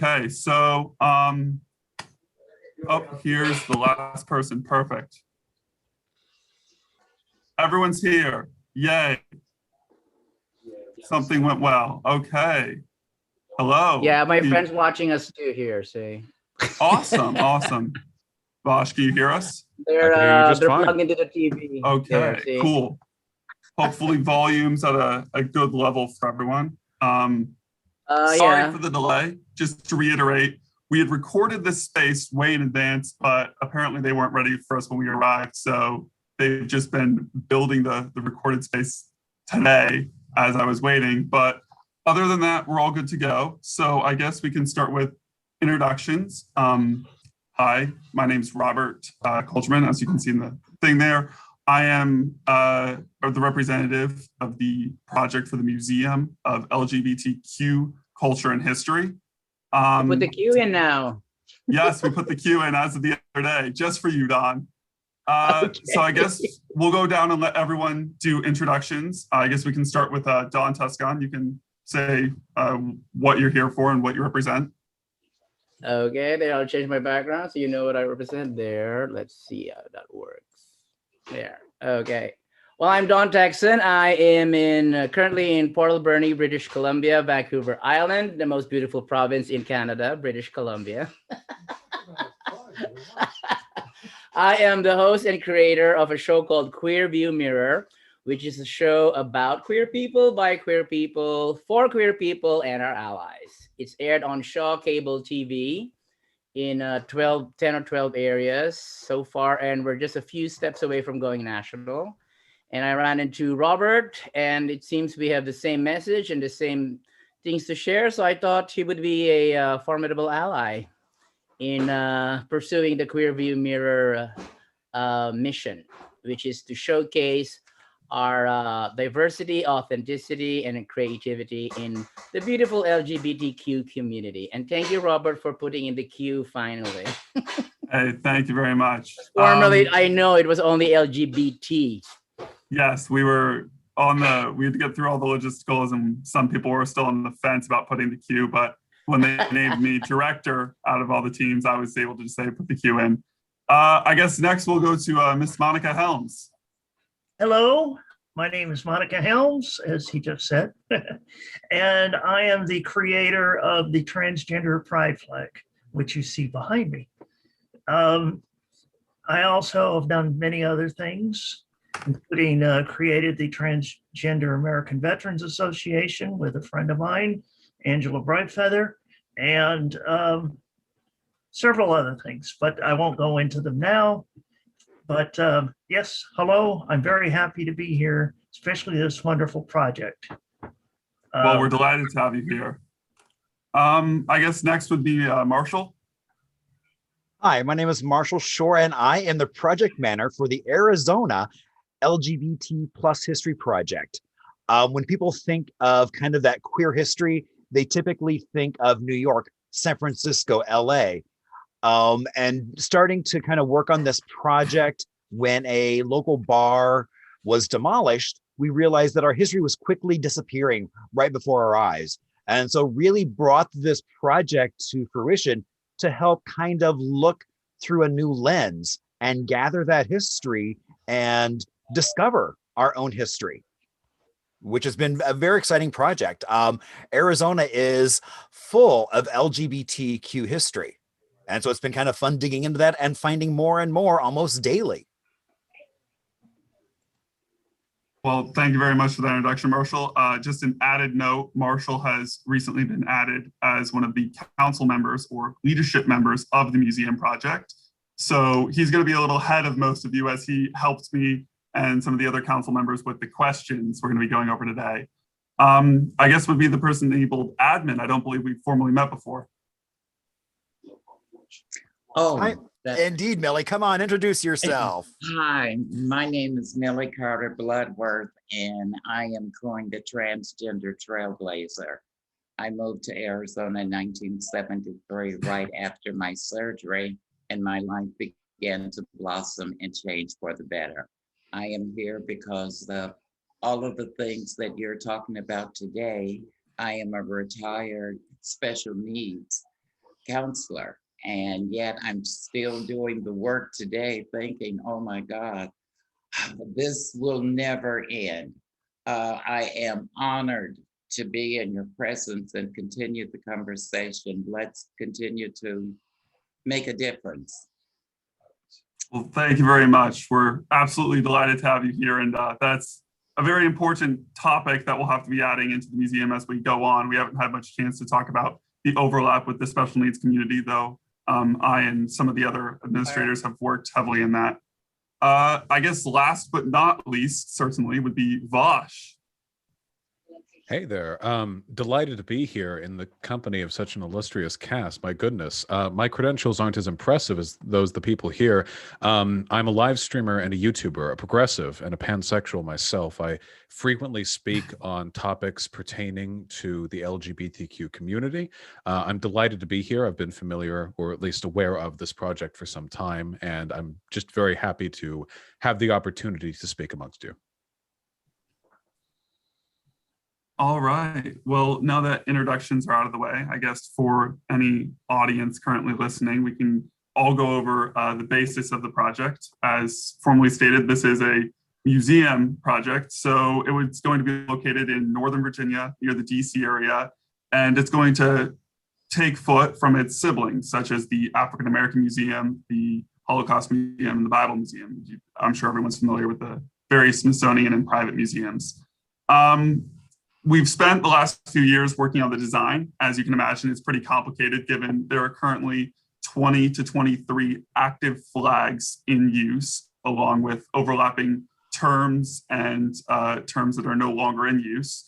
Okay, so oh, here's the last person. Perfect. Everyone's here. Yay. Something went well. Okay. Hello. Yeah, my friend's watching us too here. See, Awesome. Awesome. Bosch, can you hear us? they're plugged into the TV. There, Okay, see. cool. Hopefully volume's at a good level for everyone. Sorry Yeah. for the delay. Just to reiterate, we had recorded this space way in advance, but apparently they weren't ready for us when we arrived. So they've just been building the recorded space today as I was waiting. But other than that, we're all good to go. So I guess we can start with introductions. Hi, my name's Robert Kolchman, as you can see in the thing there. I am the representative of the project for the Museum of LGBTQ Culture and History. Put the Q in now. Yes, we put the Q in as of the other day, just for you, Don. Okay. So I guess we'll go down and let everyone do introductions. I guess we can start with Don Tuscan. You can say what you're here for and what you represent. Okay, then I'll change my background so you know what I represent there. Let's see how that works. There. Okay. Well, I'm Don Texan. I am currently in Port Alberni, British Columbia, Vancouver Island, the most beautiful province in Canada, British Columbia. I am the host and creator of a show called Queer View Mirror, which is a show about queer people, by queer people, for queer people, and our allies. It's aired on Shaw Cable TV in 10 or 12 areas so far, and we're just a few steps away from going national. And I ran into Robert, and it seems we have the same message and the same things to share. So I thought he would be a formidable ally in pursuing the Queer View Mirror mission, which is to showcase our diversity, authenticity, and creativity in the beautiful LGBTQ community. And thank you, Robert, for putting in the queue finally. Hey, thank you very much. Formerly, I know it was only LGBT. Yes, we had to get through all the logisticals, and some people were still on the fence about putting the queue, but when they named me director out of all the teams, I was able to just say, put the queue in. I guess next we'll go to Miss Monica Helms. Hello, my name is Monica Helms, as he just said, and I am the creator of the transgender pride flag, which you see behind me. I also have done many other things, including created the Transgender American Veterans Association with a friend of mine, Angela Brightfeather, and several other things, but I won't go into them now. But yes, hello, I'm very happy to be here, especially this wonderful project. Well, we're delighted to have you here. I guess next would be Marshall. Hi, my name is Marshall Shore, and I am the project manager for the Arizona LGBT plus history project. When people think of kind of that queer history, they typically think of New York, San Francisco, LA. And starting to kind of work on this project when a local bar was demolished, we realized that our history was quickly disappearing right before our eyes. And so really brought this project to fruition to help kind of look through a new lens and gather that history and discover our own history, which has been a very exciting project. Arizona is full of LGBTQ history. And so it's been kind of fun digging into that and finding more and more almost daily. Well, thank you very much for that introduction, Marshall. Just an added note, Marshall has recently been added as one of the council members or leadership members of the museum project. So he's going to be a little ahead of most of you as he helped me and some of the other council members with the questions we're going to be going over today. I guess would be the person enabled admin. I don't believe we've formally met before. Oh, Indeed, Millie, come on, introduce yourself. Hi, my name is Millie Carter Bloodworth, and I am going the transgender trailblazer. I moved to Arizona in 1973, right after my surgery, and my life began to blossom and change for the better. I am here because all of the things that you're talking about today, I am a retired special needs counselor. And yet I'm still doing the work today thinking, oh my God, this will never end. I am honored to be in your presence and continue the conversation. Let's continue to make a difference. Well, thank you very much. We're absolutely delighted to have you here. And that's a very important topic that we'll have to be adding into the museum as we go on. We haven't had much chance to talk about the overlap with the special needs community, though. I and some of the other administrators have worked heavily in that. I guess last but not least, certainly, would be Vosh. Hey there. Delighted to be here in the company of such an illustrious cast. My goodness. My credentials aren't as impressive as those the people here. I'm a live streamer and a YouTuber, a progressive and a pansexual myself. I frequently speak on topics pertaining to the LGBTQ community. I'm delighted to be here. I've been familiar, or at least aware of, this project for some time, and I'm just very happy to have the opportunity to speak amongst you. All right. Well, now that introductions are out of the way, I guess for any audience currently listening, we can all go over the basis of the project. As formally stated, this is a museum project. So it's going to be located in Northern Virginia, near the DC area, and it's going to take foot from its siblings, such as the African American Museum, the Holocaust Museum, and the Bible Museum. I'm sure everyone's familiar with the various Smithsonian and private museums. We've spent the last few years working on the design. As you can imagine, it's pretty complicated given there are currently 20 to 23 active flags in use, along with overlapping terms and terms that are no longer in use.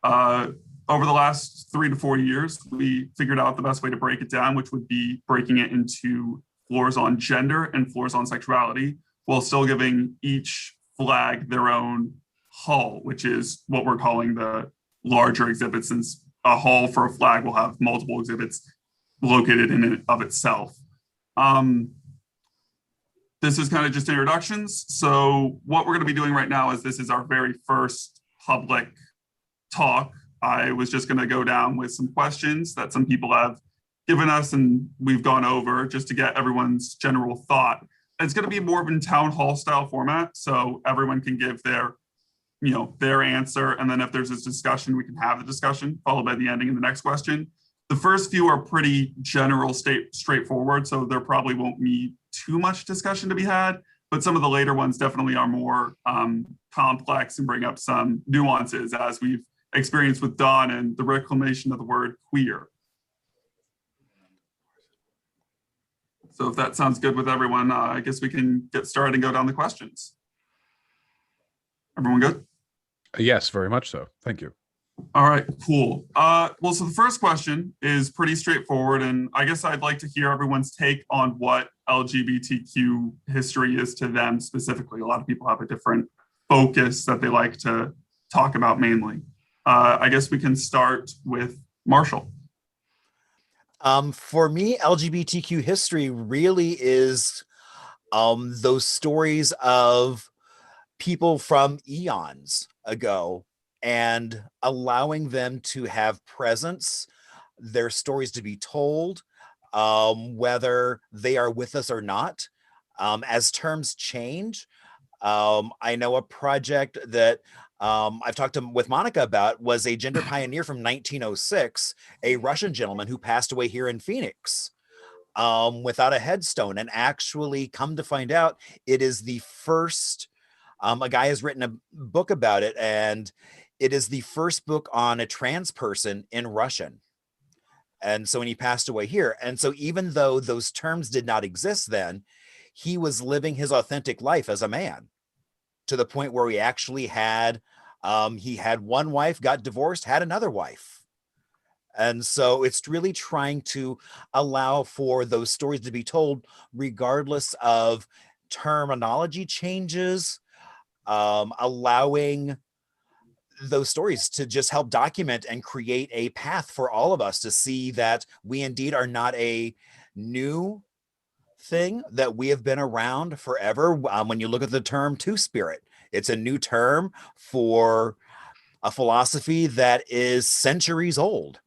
Over the last 3 to 4 years, we figured out the best way to break it down, which would be breaking it into floors on gender and floors on sexuality, while still giving each flag their own hall, which is what we're calling the larger exhibit, since a hall for a flag will have multiple exhibits located in and of itself. This is kind of just introductions. So what we're going to be doing right now is this is our very first public talk. I was just going to go down with some questions that some people have given us and we've gone over just to get everyone's general thought. It's going to be more of a town hall style format, so everyone can give their answer, and then if there's a discussion, we can have the discussion followed by the ending and the next question. The first few are pretty general, straightforward, so there probably won't be too much discussion to be had, but some of the later ones definitely are more complex and bring up some nuances, as we've experienced with Dawn and the reclamation of the word queer. So if that sounds good with everyone, I guess we can get started and go down the questions. Everyone good? Yes, very much so. Thank you. All right, cool. Well, so the first question is pretty straightforward, and I guess I'd like to hear everyone's take on what LGBTQ history is to them specifically. A lot of people have a different focus that they like to talk about mainly. I guess we can start with Marshall. For me, LGBTQ history really is those stories of people from eons ago and allowing them to have presence, their stories to be told, whether they are with us or not. As terms change, I know a project that I've talked with Monica about was a gender pioneer from 1906, a Russian gentleman who passed away here in Phoenix without a headstone, and actually come to find out it is the first, a guy has written a book about it, and it is the first book on a trans person in Russian. And so when he passed away here, and so even though those terms did not exist then, he was living his authentic life as a man, to the point where he actually had, he had one wife, got divorced, had another wife. And so it's really trying to allow for those stories to be told regardless of terminology changes, allowing those stories to just help document and create a path for all of us to see that we indeed are not a new thing, that we have been around forever. When you look at the term two-spirit, it's a new term for a philosophy that is centuries old.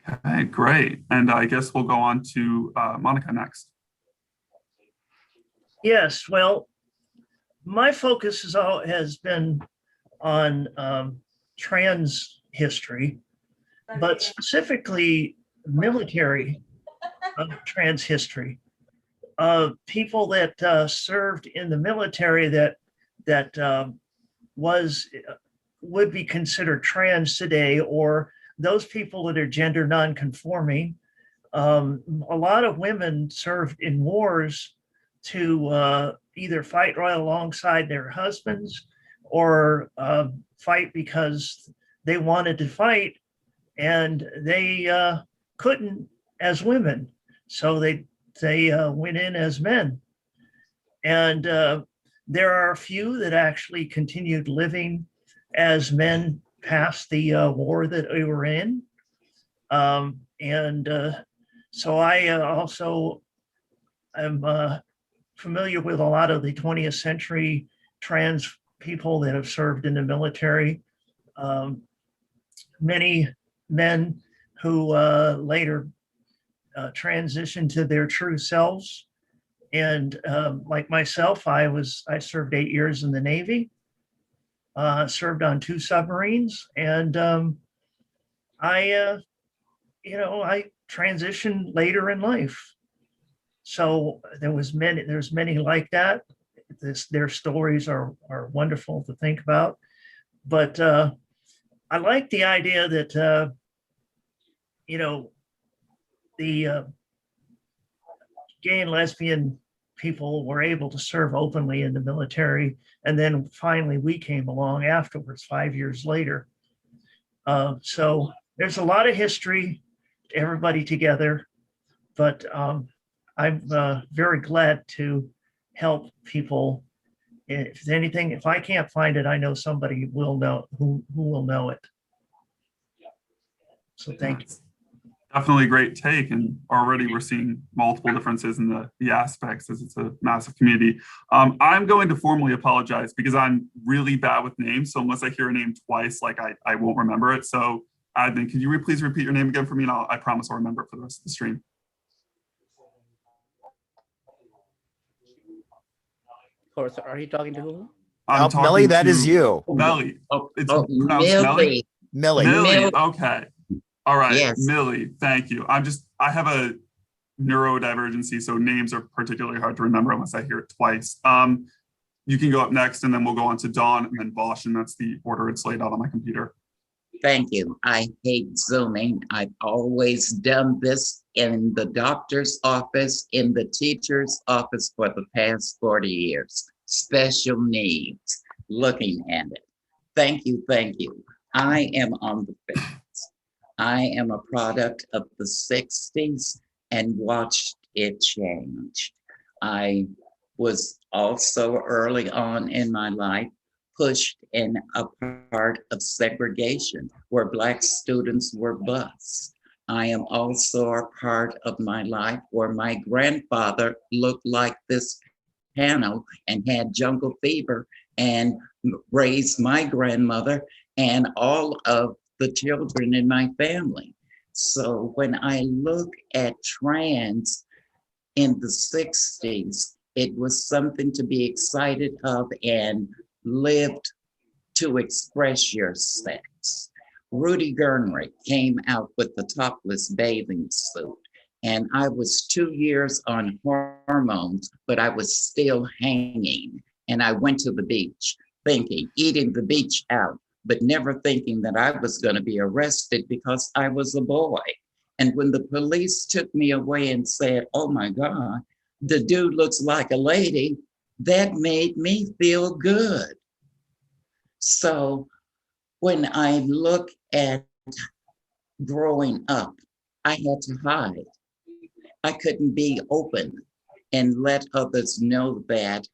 Okay, great. And I guess we'll go on to Monica next. Yes, well, my focus has been on trans history, but specifically military trans history. People that served in the military that was would be considered trans today, or those people that are gender nonconforming. A lot of women served in wars to either fight right alongside their husbands or fight because they wanted to fight and they couldn't as women. So they went in as men. And there are a few that actually continued living as men past the war that we were in. And so I also am familiar with a lot of the 20th century trans people that have served in the military. Many men who later transitioned to their true selves. And like myself, I served 8 years in the Navy, served on 2 submarines, and I transitioned later in life. So there's many like that. Their stories are wonderful to think about. But I like the idea that the gay and lesbian people were able to serve openly in the military, and then finally we came along afterwards 5 years later. So there's a lot of history, everybody together, but I'm very glad to help people. If anything, if I can't find it, I know somebody will know who will know it. So thank you. Definitely a great take, and already we're seeing multiple differences in the aspects as it's a massive community. I'm going to formally apologize because I'm really bad with names. So unless I hear a name twice, like I won't remember it. So admin, can you please repeat your name again for me? And I promise I'll remember it for the rest of the stream. Of course, are you talking to who? I'm talking Millie, that to is you. Melly. It's pronounced Millie. Melly. Millie. Millie. Okay. All right. Yes. Millie. Thank you. I have a neurodivergency, so names are particularly hard to remember unless I hear it twice. You can go up next, and then we'll go on to Dawn and then Bosch, and that's the order it's laid out on my computer. Thank you. I hate Zooming. I've always done this in the doctor's office, in the teacher's office for the past 40 years. Special needs, looking at it. Thank you, thank you. I am on the fence. I am a product of the 60s and watched it change. I was also early on in my life pushed in a part of segregation where Black students were bused. I am also a part of my life where my grandfather looked like this panel and had jungle fever and raised my grandmother and all of the children in my family. So when I look at trans in the 60s, it was something to be excited of and lived to express your sex. Rudy Gernrich came out with the topless bathing suit, and I was 2 years on hormones, but I was still hanging. And I went to the beach thinking, eating the beach out, but never thinking that I was going to be arrested because I was a boy. And when the police took me away and said, oh my God, the dude looks like a lady, that made me feel good. So when I look at growing up, I had to hide. I couldn't be open and let others know that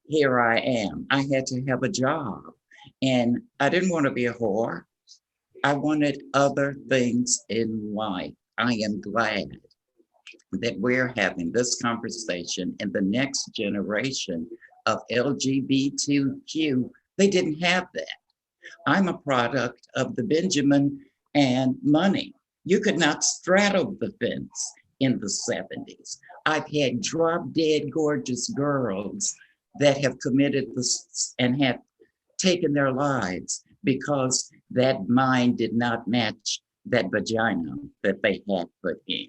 here I am. I had to have a job, and I didn't want to be a whore. I wanted other things in life. I am glad that we're having this conversation in the next generation of LGBTQ. They didn't have that. I'm a product of the Benjamin and money. You could not straddle the fence in the 70s. I've had drop dead gorgeous girls that have committed this and have taken their lives because that mind did not match that vagina that they had put in.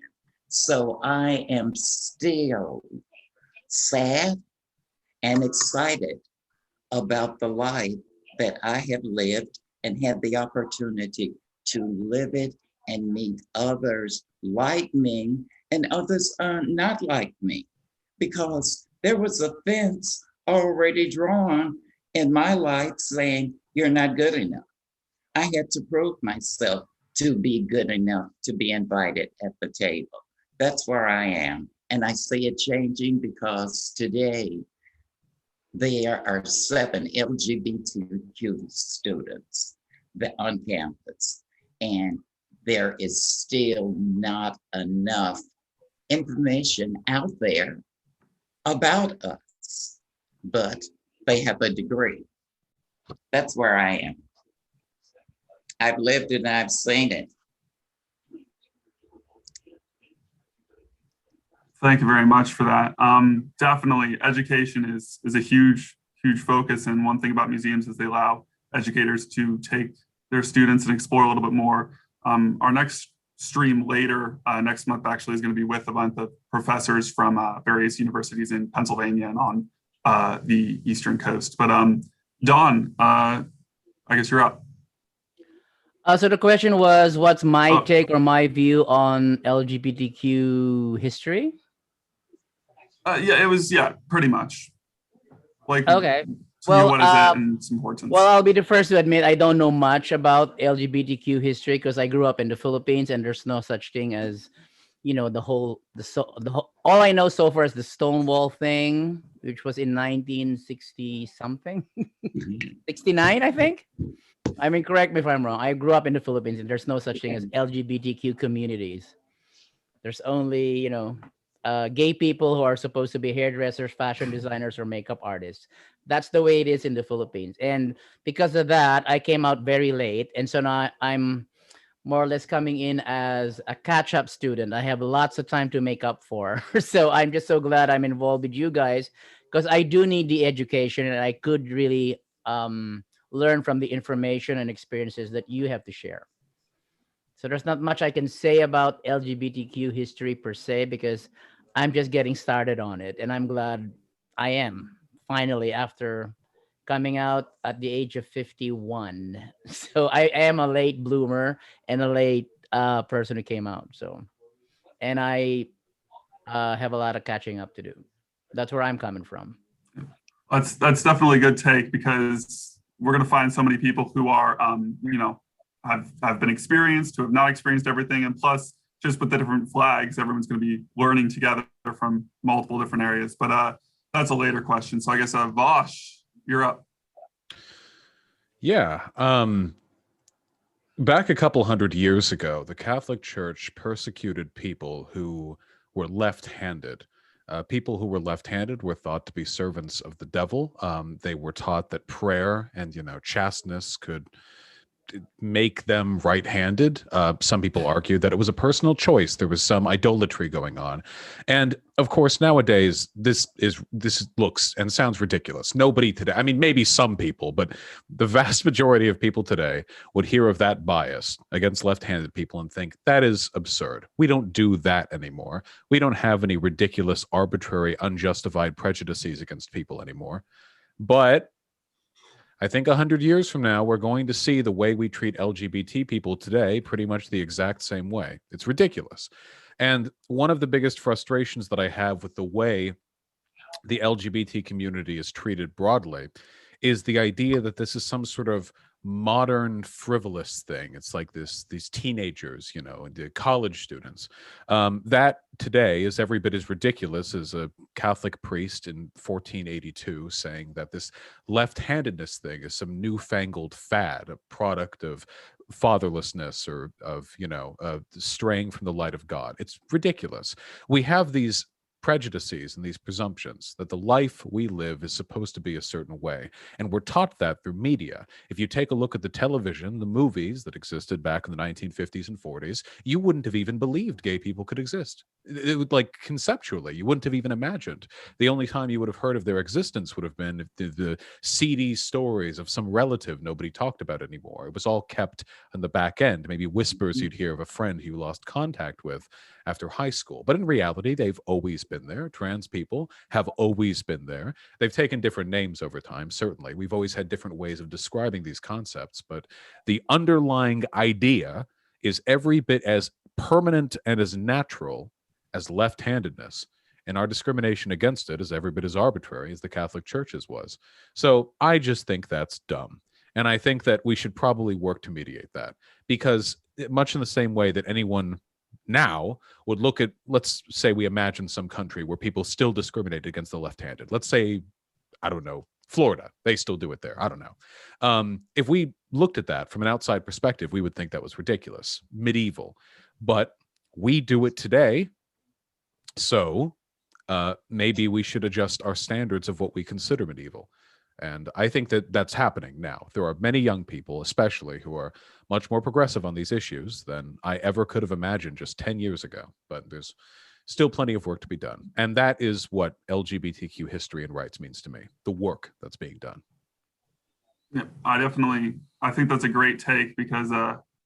So I am still sad and excited about the life that I have lived and had the opportunity to live it and meet others like me and others not like me, because there was a fence already drawn in my life saying, you're not good enough. I had to prove myself to be good enough to be invited at the table. That's where I am. And I see it changing because today there are 7 LGBTQ students on campus, and there is still not enough information out there about us, but they have a degree. That's where I am. I've lived it and I've seen it. Thank you very much for that. Definitely, education is a huge focus. And one thing about museums is they allow educators to take their students and explore a little bit more. Our next stream later next month actually is going to be with a bunch of professors from various universities in Pennsylvania and on the Eastern Coast. But Dawn, I guess you're up. So the question was, what's my take or my view on LGBTQ history? Yeah, it was, pretty much. Like, Okay. Well, what is it and its importance? Well, I'll be the first to admit I don't know much about LGBTQ history because I grew up in the Philippines and there's no such thing as, all I know so far is the Stonewall thing, which was in 1960 something, 69, I think. I mean, correct me if I'm wrong. I grew up in the Philippines and there's no such thing as LGBTQ communities. There's only, gay people who are supposed to be hairdressers, fashion designers, or makeup artists. That's the way it is in the Philippines. And because of that, I came out very late. And so now I'm more or less coming in as a catch-up student. I have lots of time to make up for. So I'm just so glad I'm involved with you guys because I do need the education and I could really learn from the information and experiences that you have to share. So there's not much I can say about LGBTQ history per se because I'm just getting started on it. And I'm glad I am finally after coming out at the age of 51. So I am a late bloomer and a late person who came out. So, and I have a lot of catching up to do. That's where I'm coming from. That's definitely a good take because we're going to find so many people who are, have been experienced, who have not experienced everything. And plus, just with the different flags, everyone's going to be learning together from multiple different areas. But that's a later question. So I guess, Vosh, you're up. Yeah. Back a couple hundred years ago, the Catholic Church persecuted people who were left-handed. People who were left-handed were thought to be servants of the devil. They were taught that prayer and, chasteness could make them right-handed. Some people argued that it was a personal choice. There was some idolatry going on. And of course, nowadays, this looks and sounds ridiculous. Nobody today, I mean, maybe some people, but the vast majority of people today would hear of that bias against left-handed people and think that is absurd. We don't do that anymore. We don't have any ridiculous, arbitrary, unjustified prejudices against people anymore. But I think 100 years from now, we're going to see the way we treat LGBT people today pretty much the exact same way. It's ridiculous. And one of the biggest frustrations that I have with the way the LGBT community is treated broadly is the idea that this is some sort of modern frivolous thing. It's like these teenagers, and the college students. That today is every bit as ridiculous as a Catholic priest in 1482 saying that this left-handedness thing is some newfangled fad, a product of fatherlessness or of straying from the light of God. It's ridiculous. We have these prejudices and these presumptions that the life we live is supposed to be a certain way. And we're taught that through media. If you take a look at the television, the movies that existed back in the 1950s and 40s, you wouldn't have even believed gay people could exist. It would, like, conceptually, you wouldn't have even imagined. The only time you would have heard of their existence would have been the seedy stories of some relative nobody talked about anymore. It was all kept on the back end, maybe whispers you'd hear of a friend you lost contact with after high school. But in reality, they've always been there. Trans people have always been there. They've taken different names over time, certainly. We've always had different ways of describing these concepts, but the underlying idea is every bit as permanent and as natural as left-handedness. And our discrimination against it is every bit as arbitrary as the Catholic Church's was. So I just think that's dumb. And I think that we should probably work to mediate that, because much in the same way that anyone now would look at, let's say we imagine some country where people still discriminate against the left-handed. Let's say, I don't know, Florida. They still do it there. I don't know. If we looked at that from an outside perspective, we would think that was ridiculous, medieval. But we do it today. So maybe we should adjust our standards of what we consider medieval. And I think that that's happening now. There are many young people, especially, who are much more progressive on these issues than I ever could have imagined just 10 years ago. But there's still plenty of work to be done. And that is what LGBTQ history and rights means to me, the work that's being done. Yeah, I think that's a great take, because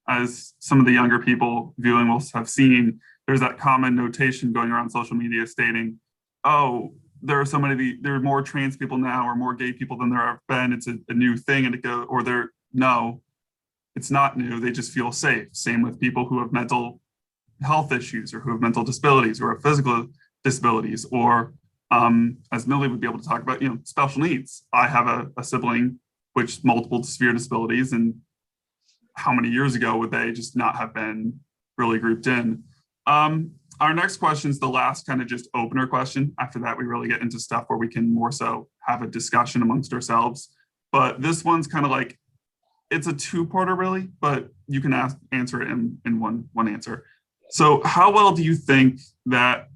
as some of the younger people viewing will have seen, there's that common notation going around social media stating, oh, there are more trans people now or more gay people than there have been. It's a new thing. And no, it's not new. They just feel safe. Same with people who have mental health issues or who have mental disabilities or have physical disabilities, or as Millie would be able to talk about, special needs. I have a sibling with multiple severe disabilities, and how many years ago would they just not have been really grouped in? Our next question is the last kind of just opener question. After that, we really get into stuff where we can more so have a discussion amongst ourselves. But this one's kind of like, it's a two-parter really, but you can answer it in one answer. So how well do you think that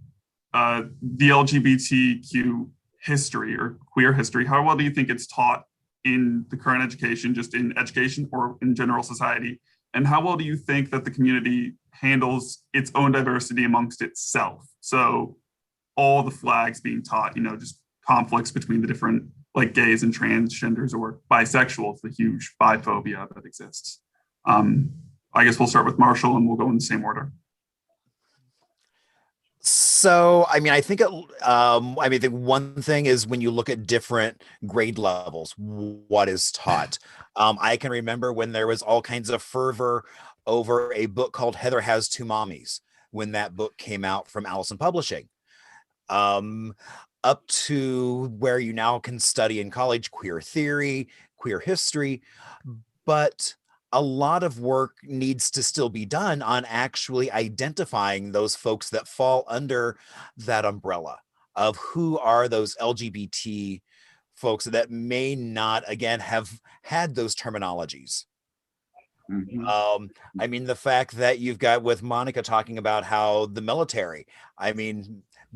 the LGBTQ history or queer history, how well do you think it's taught in the current education, just in education or in general society? And how well do you think that the community handles its own diversity amongst itself? So all the flags being taught, just conflicts between the different, like gays and transgenders or bisexuals, the huge biphobia that exists. I guess we'll start with Marshall and we'll go in the same order. So, I think the one thing is when you look at different grade levels, what is taught. I can remember when there was all kinds of fervor over a book called Heather Has Two Mommies when that book came out from Allison Publishing, up to where you now can study in college queer theory, queer history, but a lot of work needs to still be done on actually identifying those folks that fall under that umbrella of who are those LGBT folks that may not, again, have had those terminologies. Mm-hmm. The fact that you've got with Monica talking about how the military,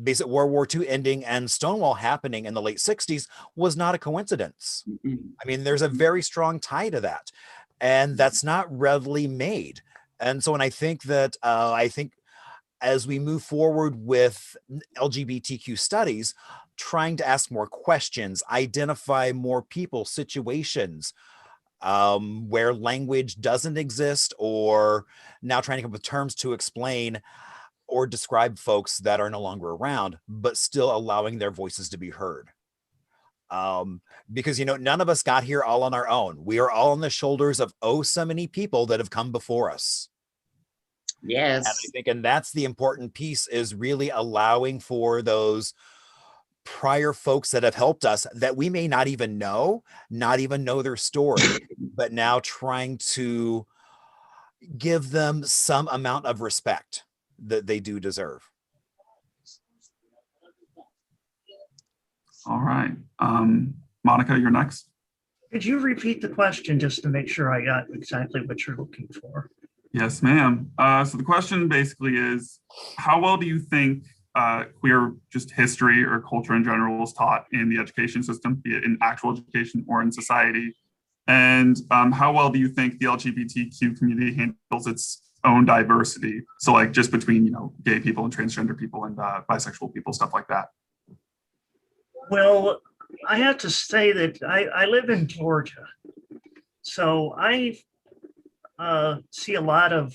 basic World War II ending and Stonewall happening in the late 60s was not a coincidence. Mm-hmm. There's a very strong tie to that. And that's not readily made. And so when I think that, as we move forward with LGBTQ studies, trying to ask more questions, identify more people, situations where language doesn't exist, or now trying to come up with terms to explain or describe folks that are no longer around, but still allowing their voices to be heard. Because, none of us got here all on our own. We are all on the shoulders of so many people that have come before us. Yes. And I think, and that's the important piece, is really allowing for those prior folks that have helped us that we may not even know their story, but now trying to give them some amount of respect that they do deserve. All right. Monica, you're next. Could you repeat the question just to make sure I got exactly what you're looking for? Yes, ma'am. So the question basically is, how well do you think queer just history or culture in general is taught in the education system, be it in actual education or in society? And how well do you think the LGBTQ community handles its own diversity? So like just between, gay people and transgender people and bisexual people, stuff like that. Well, I have to say that I live in Georgia, so I see a lot of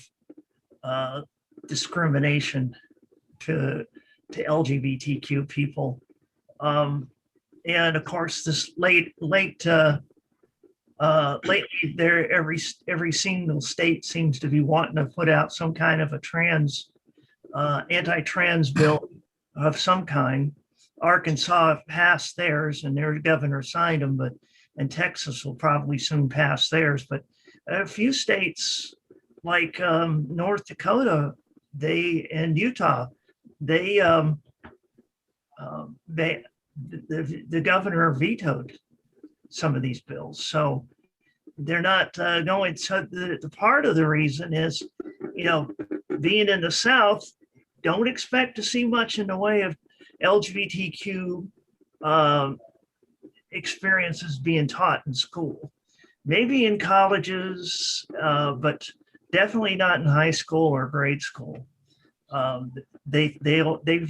discrimination to LGBTQ people, and of course, this lately, there every single state seems to be wanting to put out some kind of a anti-trans bill of some kind. Arkansas passed theirs, and their governor signed them, and Texas will probably soon pass theirs. But a few states like North Dakota, and Utah, the governor vetoed some of these bills, so they're not going. So the part of the reason is, being in the South, don't expect to see much in the way of LGBTQ experiences being taught in school. Maybe in colleges, but definitely not in high school or grade school. They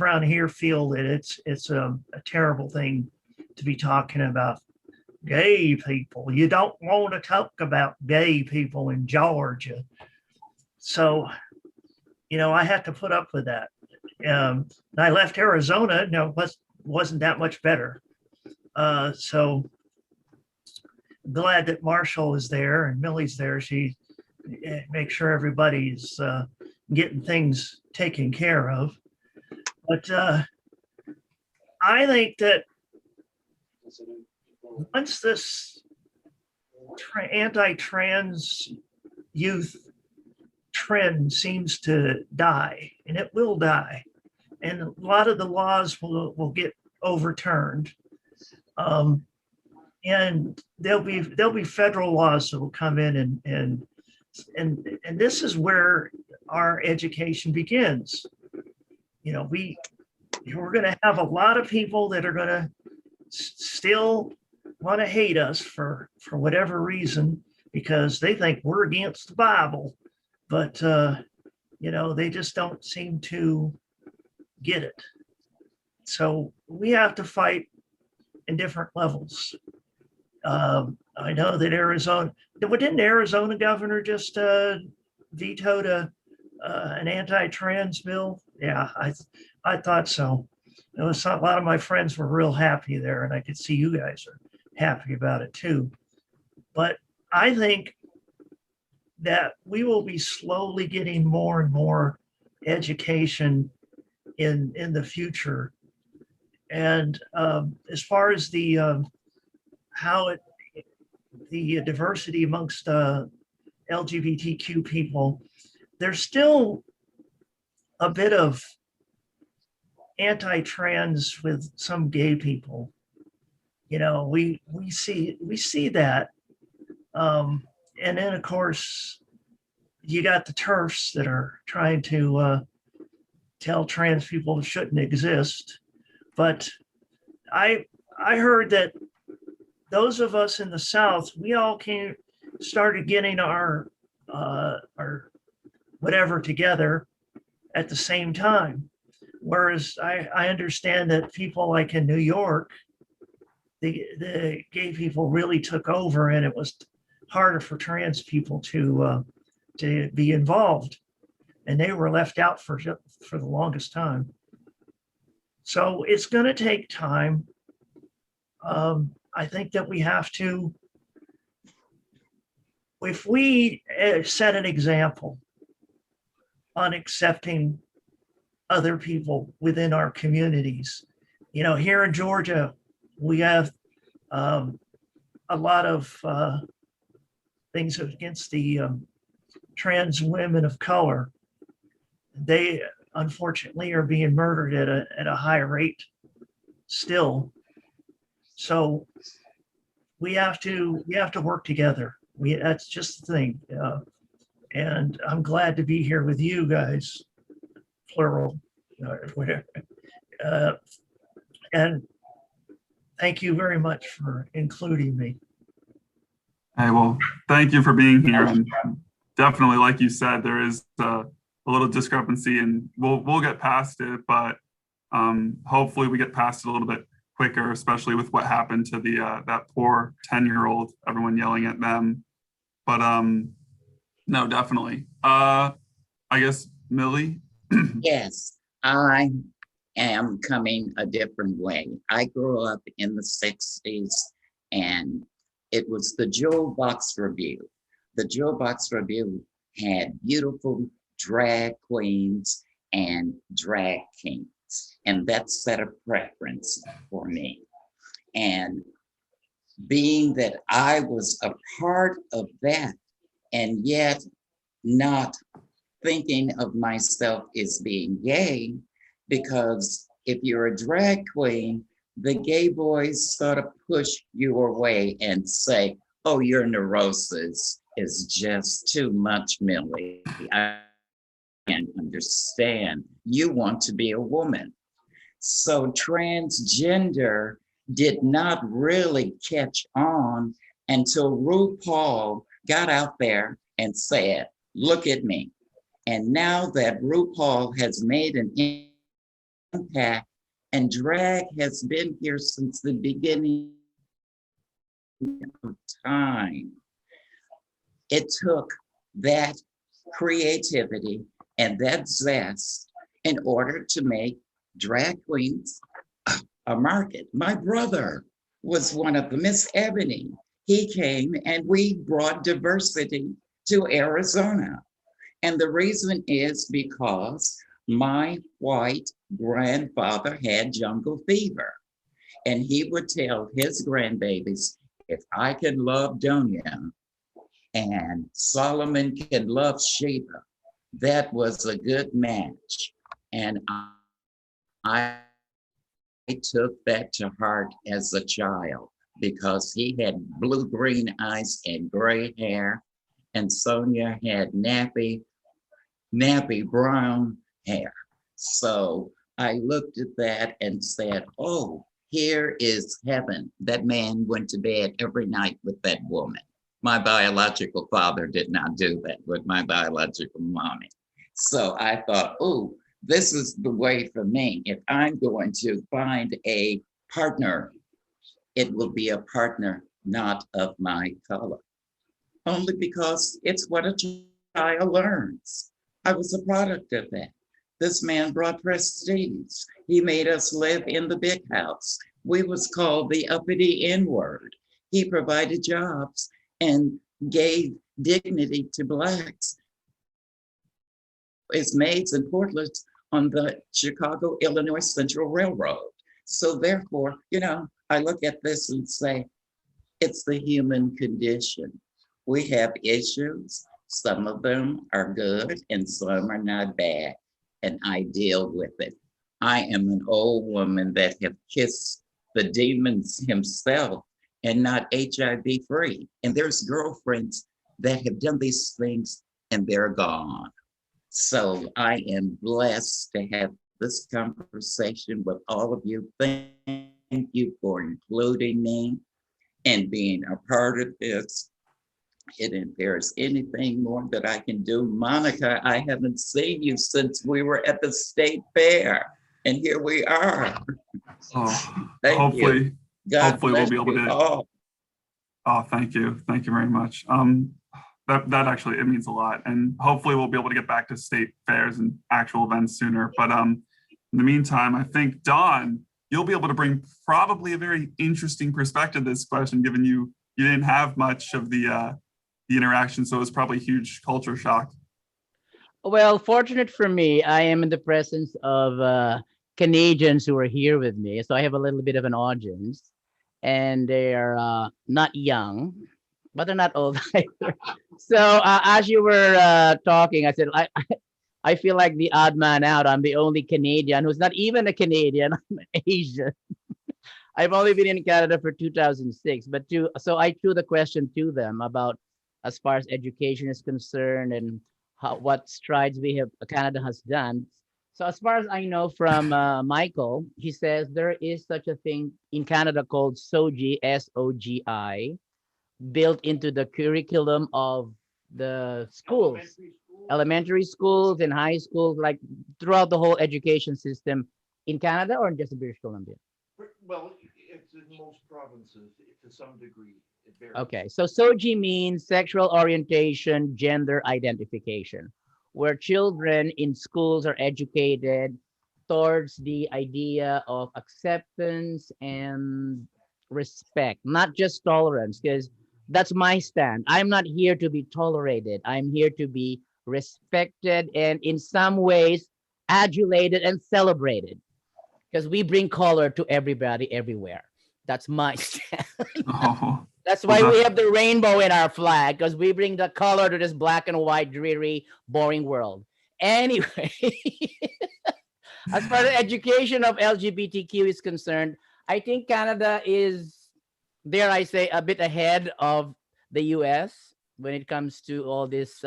around here feel that it's a terrible thing to be talking about gay people. You don't want to talk about gay people in Georgia. So, I had to put up with that. I left Arizona. Wasn't that much better. So glad that Marshall is there and Millie's there. She makes sure everybody's getting things taken care of. But I think that once this anti-trans youth trend seems to die, and it will die, and a lot of the laws will get overturned, and there'll be federal laws that will come in, and this is where our education begins. We're going to have a lot of people that are going to still want to hate us for whatever reason, because they think we're against the Bible, but they just don't seem to get it. So we have to fight in different levels. I know that didn't the Arizona governor just vetoed an anti-trans bill? Yeah, I thought so. A lot of my friends were real happy there, and I could see you guys are happy about it too. But I think that we will be slowly getting more and more education in the future. And as far as the diversity amongst LGBTQ people, there's still a bit of anti-trans with some gay people. We see that, and then of course you got the TERFs that are trying to tell trans people shouldn't exist. But I heard that those of us in the South, we all started getting our whatever together at the same time. Whereas I understand that people like in New York, the gay people really took over, and it was harder for trans people to be involved, and they were left out for the longest time. So it's going to take time. I think that we have to, if we set an example on accepting other people within our communities. Here in Georgia, we have a lot of things against the trans women of color. They unfortunately are being murdered at a high rate still. So we have to work together. That's just the thing. And I'm glad to be here with you guys, plural, whatever. And thank you very much for including me. Hey, well, thank you for being here. And definitely, like you said, there is a little discrepancy, and we'll get past it. But hopefully, we get past it a little bit quicker, especially with what happened to the that poor 10-year-old. Everyone yelling at them. But no, definitely. I guess Millie. Yes, I am coming a different way. I grew up in the 60s, and it was the Jewel Box Review. The Jewel Box Review had beautiful drag queens and drag kings, and that set a preference for me. And being that I was a part of that, and yet not thinking of myself as being gay, because if you're a drag queen, the gay boys sort of push you away and say, oh, your neurosis is just too much, Millie. I can't understand. You want to be a woman. So transgender did not really catch on until RuPaul got out there and said, look at me. And now that RuPaul has made an impact, and drag has been here since the beginning of time, it took that creativity and that zest in order to make drag queens a market. My brother was one of them, Miss Ebony. He came and we brought diversity to Arizona. And the reason is because my white grandfather had jungle fever. And he would tell his grandbabies, if I can love Donia and Solomon can love Sheba, that was a good match. And I took that to heart as a child because he had blue-green eyes and gray hair, and Sonia had nappy brown hair. So I looked at that and said, oh, here is heaven. That man went to bed every night with that woman. My biological father did not do that with my biological mommy. So I thought, oh, this is the way for me. If I'm going to find a partner, it will be a partner not of my color. Only because it's what a child learns. I was a product of that. This man brought prestige. He made us live in the big house. We was called the uppity N-word. He provided jobs and gave dignity to Blacks as maids and portlets on the Chicago, Illinois Central Railroad. So therefore, I look at this and say, it's the human condition. We have issues. Some of them are good and some are not bad. And I deal with it. I am an old woman that have kissed the demons himself and not HIV free. And there's girlfriends that have done these things and they're gone. So I am blessed to have this conversation with all of you. Thank you for including me and being a part of this. And if there's anything more that I can do, Monica, I haven't seen you since we were at the state fair, and here we are. Oh, Thank you. hopefully God we'll bless be able you to. all. Oh, thank you very much. That actually, it means a lot, and hopefully we'll be able to get back to state fairs and actual events sooner. But in the meantime, I think Dawn, you'll be able to bring probably a very interesting perspective to this question, given you didn't have much of the interaction, so it was probably a huge culture shock. Well, fortunate for me, I am in the presence of Canadians who are here with me, so I have a little bit of an audience, and they are not young, but they're not old either. So as you were talking, I said, I feel like the odd man out. I'm the only Canadian who's not even a Canadian. I'm an Asian. I've only been in Canada for 2006, so I threw the question to them about as far as education is concerned and what strides Canada has done. So as far as I know from Michael, he says there is such a thing in Canada called SOGI, SOGI, built into the curriculum of the schools, elementary schools and high schools, like throughout the whole education system in Canada or in just British Columbia? Well, it's in most provinces to some degree. It varies. Okay, so SOGI means sexual orientation, gender identification, where children in schools are educated towards the idea of acceptance and respect, not just tolerance, because that's my stand. I'm not here to be tolerated. I'm here to be respected and in some ways adulated and celebrated because we bring color to everybody everywhere. That's my stand. Oh, That's well, why we that- have the rainbow in our flag, because we bring the color to this black and white, dreary, boring world. Anyway, as far as education of LGBTQ is concerned, I think Canada is, dare I say, a bit ahead of the US when it comes to all this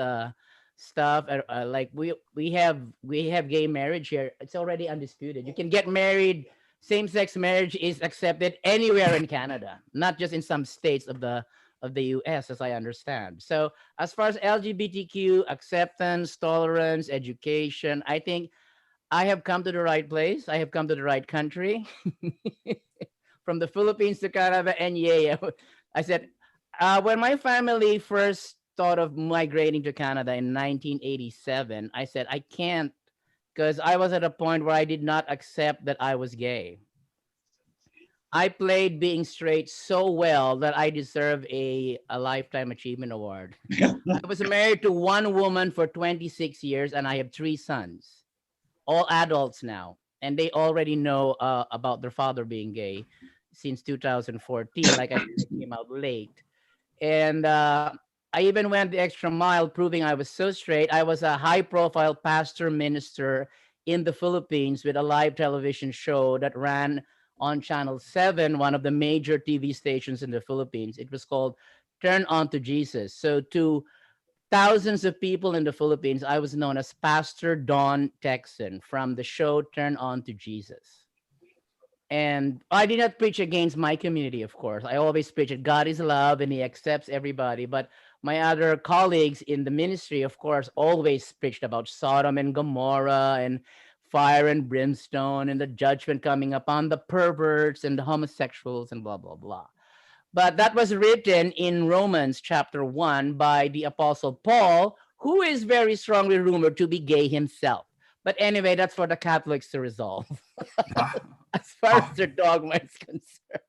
stuff. Like we have gay marriage here. It's already undisputed. You can get married. Same-sex marriage is accepted anywhere in Canada, not just in some states of the US, as I understand. So as far as LGBTQ acceptance, tolerance, education, I think I have come to the right place. I have come to the right country. From the Philippines to Canada, and yeah, I said, when my family first thought of migrating to Canada in 1987, I said, I can't, because I was at a point where I did not accept that I was gay. I played being straight so well that I deserve a Lifetime Achievement Award. I was married to one woman for 26 years, and I have 3 sons, all adults now, and they already know about their father being gay since 2014. Like I said, it came out late. And I even went the extra mile proving I was so straight. I was a high profile pastor minister in the Philippines with a live television show that ran on Channel 7, one of the major TV stations in the Philippines. It was called Turn On to Jesus. So to thousands of people in the Philippines, I was known as Pastor Don Texan from the show Turn On to Jesus. And I did not preach against my community, of course. I always preach that God is love and he accepts everybody. But my other colleagues in the ministry, of course, always preached about Sodom and Gomorrah and fire and brimstone and the judgment coming upon the perverts and the homosexuals and blah, blah, blah. But that was written in Romans chapter 1 by the Apostle Paul, who is very strongly rumored to be gay himself. But anyway, that's for the Catholics to resolve. As far as their dogma is concerned.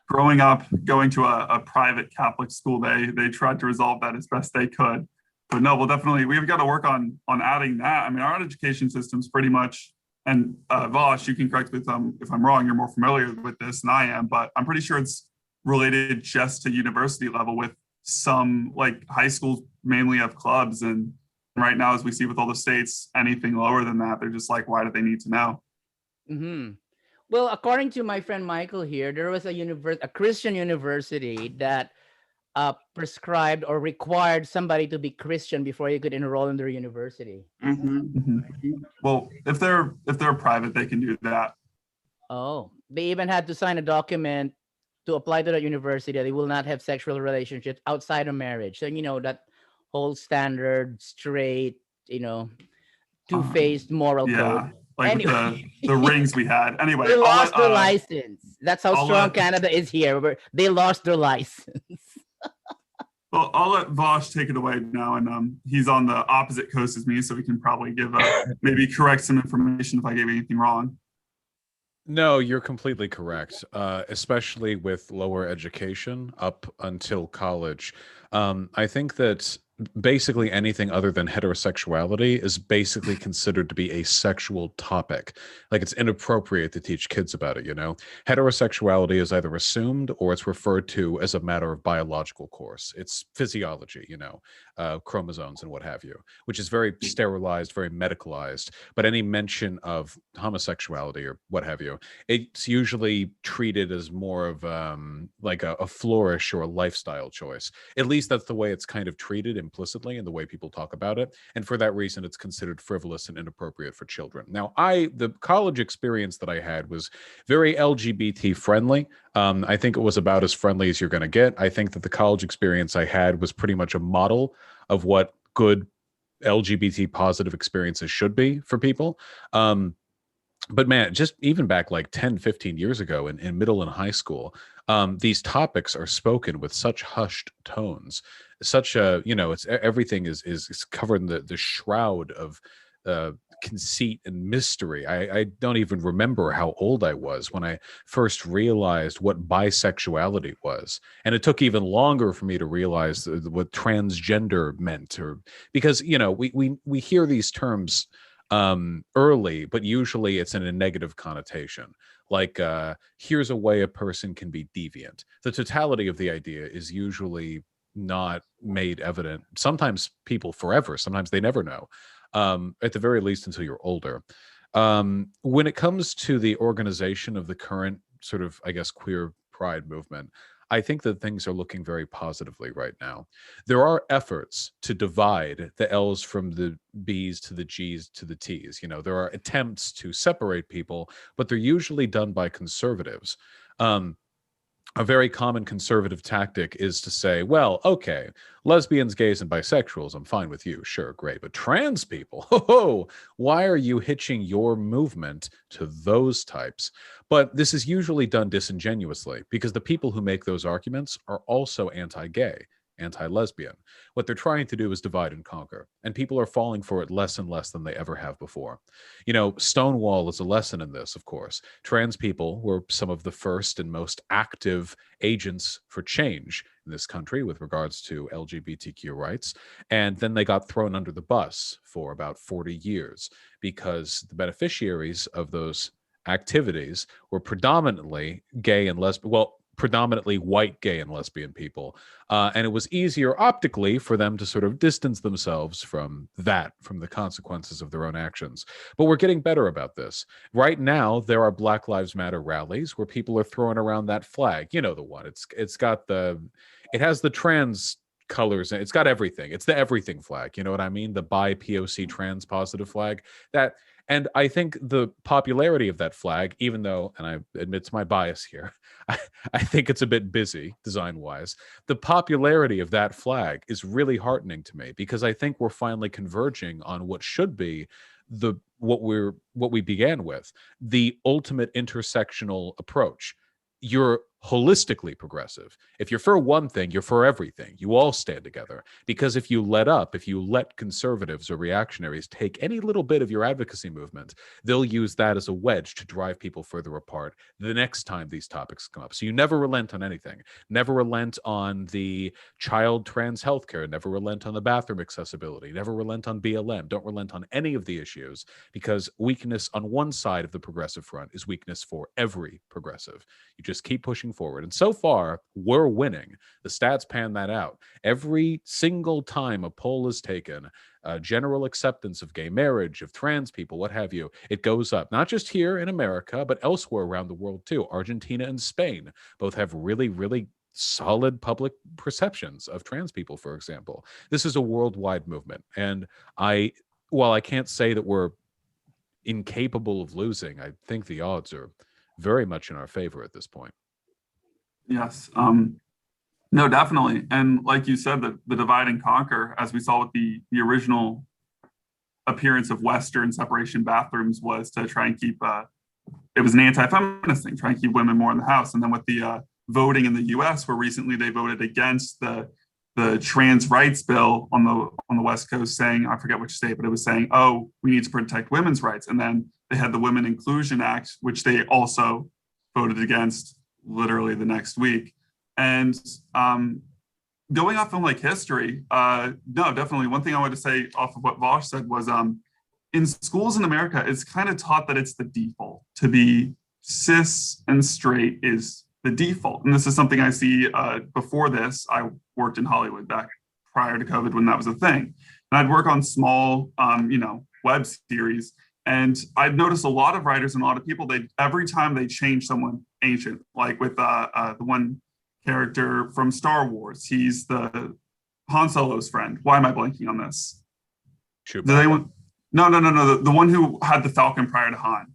growing up, going to a private Catholic school, they tried to resolve that as best they could. But no, we'll definitely, we've got to work on adding that. I mean, our education system's pretty much, and Vosh, you can correct me if I'm wrong, you're more familiar with this than I am, but I'm pretty sure it's related just to university level, with some, like, high schools mainly have clubs, and right now, as we see with all the states, anything lower than that, they're just like, why do they need to know? Mm-hmm. Well, according to my friend Michael here, there was a Christian university that prescribed or required somebody to be Christian before you could enroll in their university. Mhm. Well, if they're private, they can do that. Oh, they even had to sign a document to apply to that university that they will not have sexual relationships outside of marriage. So, that whole standard, straight, two-faced moral Yeah, code. like Anyway. the rings we had. Anyway, They I'll lost let, their license. That's how I'll strong let- Canada is here. They lost their license. well, I'll let Vosh take it away now, and he's on the opposite coast as me, so he can probably give maybe correct some information if I gave anything wrong. No, you're completely correct, especially with lower education up until college. I think that basically anything other than heterosexuality is basically considered to be a sexual topic. Like, it's inappropriate to teach kids about it, Heterosexuality is either assumed or it's referred to as a matter of biological course. It's physiology, chromosomes and what have you, which is very sterilized, very medicalized. But any mention of homosexuality or what have you, it's usually treated as more of like a flourish or a lifestyle choice. At least that's the way it's kind of treated in implicitly in the way people talk about it. And for that reason, it's considered frivolous and inappropriate for children. Now, the college experience that I had was very LGBT friendly. I think it was about as friendly as you're going to get. I think that the college experience I had was pretty much a model of what good LGBT positive experiences should be for people. But man, just even back like 10, 15 years ago in middle and high school, these topics are spoken with such hushed tones, such a, it's everything is covered in the shroud of conceit and mystery. I don't even remember how old I was when I first realized what bisexuality was. And it took even longer for me to realize what transgender meant, or because, we hear these terms early, but usually it's in a negative connotation. Like, here's a way a person can be deviant. The totality of the idea is usually not made evident. Sometimes people forever, sometimes they never know. At the very least until you're older. When it comes to the organization of the current sort of, I guess, queer pride movement, I think that things are looking very positively right now. There are efforts to divide the L's from the B's to the G's to the T's. There are attempts to separate people, but they're usually done by conservatives. A very common conservative tactic is to say, well, okay, lesbians, gays, and bisexuals, I'm fine with you. Sure, great. But trans people, why are you hitching your movement to those types? But this is usually done disingenuously because the people who make those arguments are also anti-gay, anti-lesbian. What they're trying to do is divide and conquer, and people are falling for it less and less than they ever have before. Stonewall is a lesson in this, of course. Trans people were some of the first and most active agents for change in this country with regards to LGBTQ rights, and then they got thrown under the bus for about 40 years because the beneficiaries of those activities were predominantly gay and lesbian, predominantly white gay and lesbian people. And it was easier optically for them to sort of distance themselves from the consequences of their own actions. But we're getting better about this. Right now, there are Black Lives Matter rallies where people are throwing around that flag. You know the one. It has the trans colors. It's got everything. It's the everything flag. You know what I mean? The bi POC trans positive flag. And I think the popularity of that flag, even though, and I admit to my bias here, I think it's a bit busy design-wise, the popularity of that flag is really heartening to me because I think we're finally converging on what should be what we began with, the ultimate intersectional approach. You're holistically progressive. If you're for one thing, you're for everything. You all stand together. Because if you let conservatives or reactionaries take any little bit of your advocacy movement, they'll use that as a wedge to drive people further apart the next time these topics come up. So you never relent on anything. Never relent on the child trans healthcare. Never relent on the bathroom accessibility. Never relent on BLM. Don't relent on any of the issues, because weakness on one side of the progressive front is weakness for every progressive. You just keep pushing forward. And so far, we're winning. The stats pan that out. Every single time a poll is taken, general acceptance of gay marriage, of trans people, what have you, it goes up. Not just here in America, but elsewhere around the world too. Argentina and Spain both have really, really solid public perceptions of trans people, for example. This is a worldwide movement. And while I can't say that we're incapable of losing, I think the odds are very much in our favor at this point. Yes. No, definitely. And like you said, the divide and conquer, as we saw with the original appearance of Western separation bathrooms, was to try and keep, it was an anti-feminist thing, trying to keep women more in the house. And then with the voting in the US, where recently they voted against the trans rights bill on the West Coast, saying, I forget which state, but it was saying, oh, we need to protect women's rights. And then they had the Women Inclusion Act, which they also voted against literally the next week. And going off on like history, no, definitely. One thing I wanted to say off of what Vosh said was, in schools in America, it's kind of taught that it's the default to be cis and straight is the default. And this is something I see before this. I worked in Hollywood back prior to COVID when that was a thing. And I'd work on small, web series. And I'd noticed a lot of writers and a lot of people, every time they change someone ancient, like with the one character from Star Wars, he's the Han Solo's friend. Why am I blanking on this? Shoot. Did anyone? No. The one who had the Falcon prior to Han.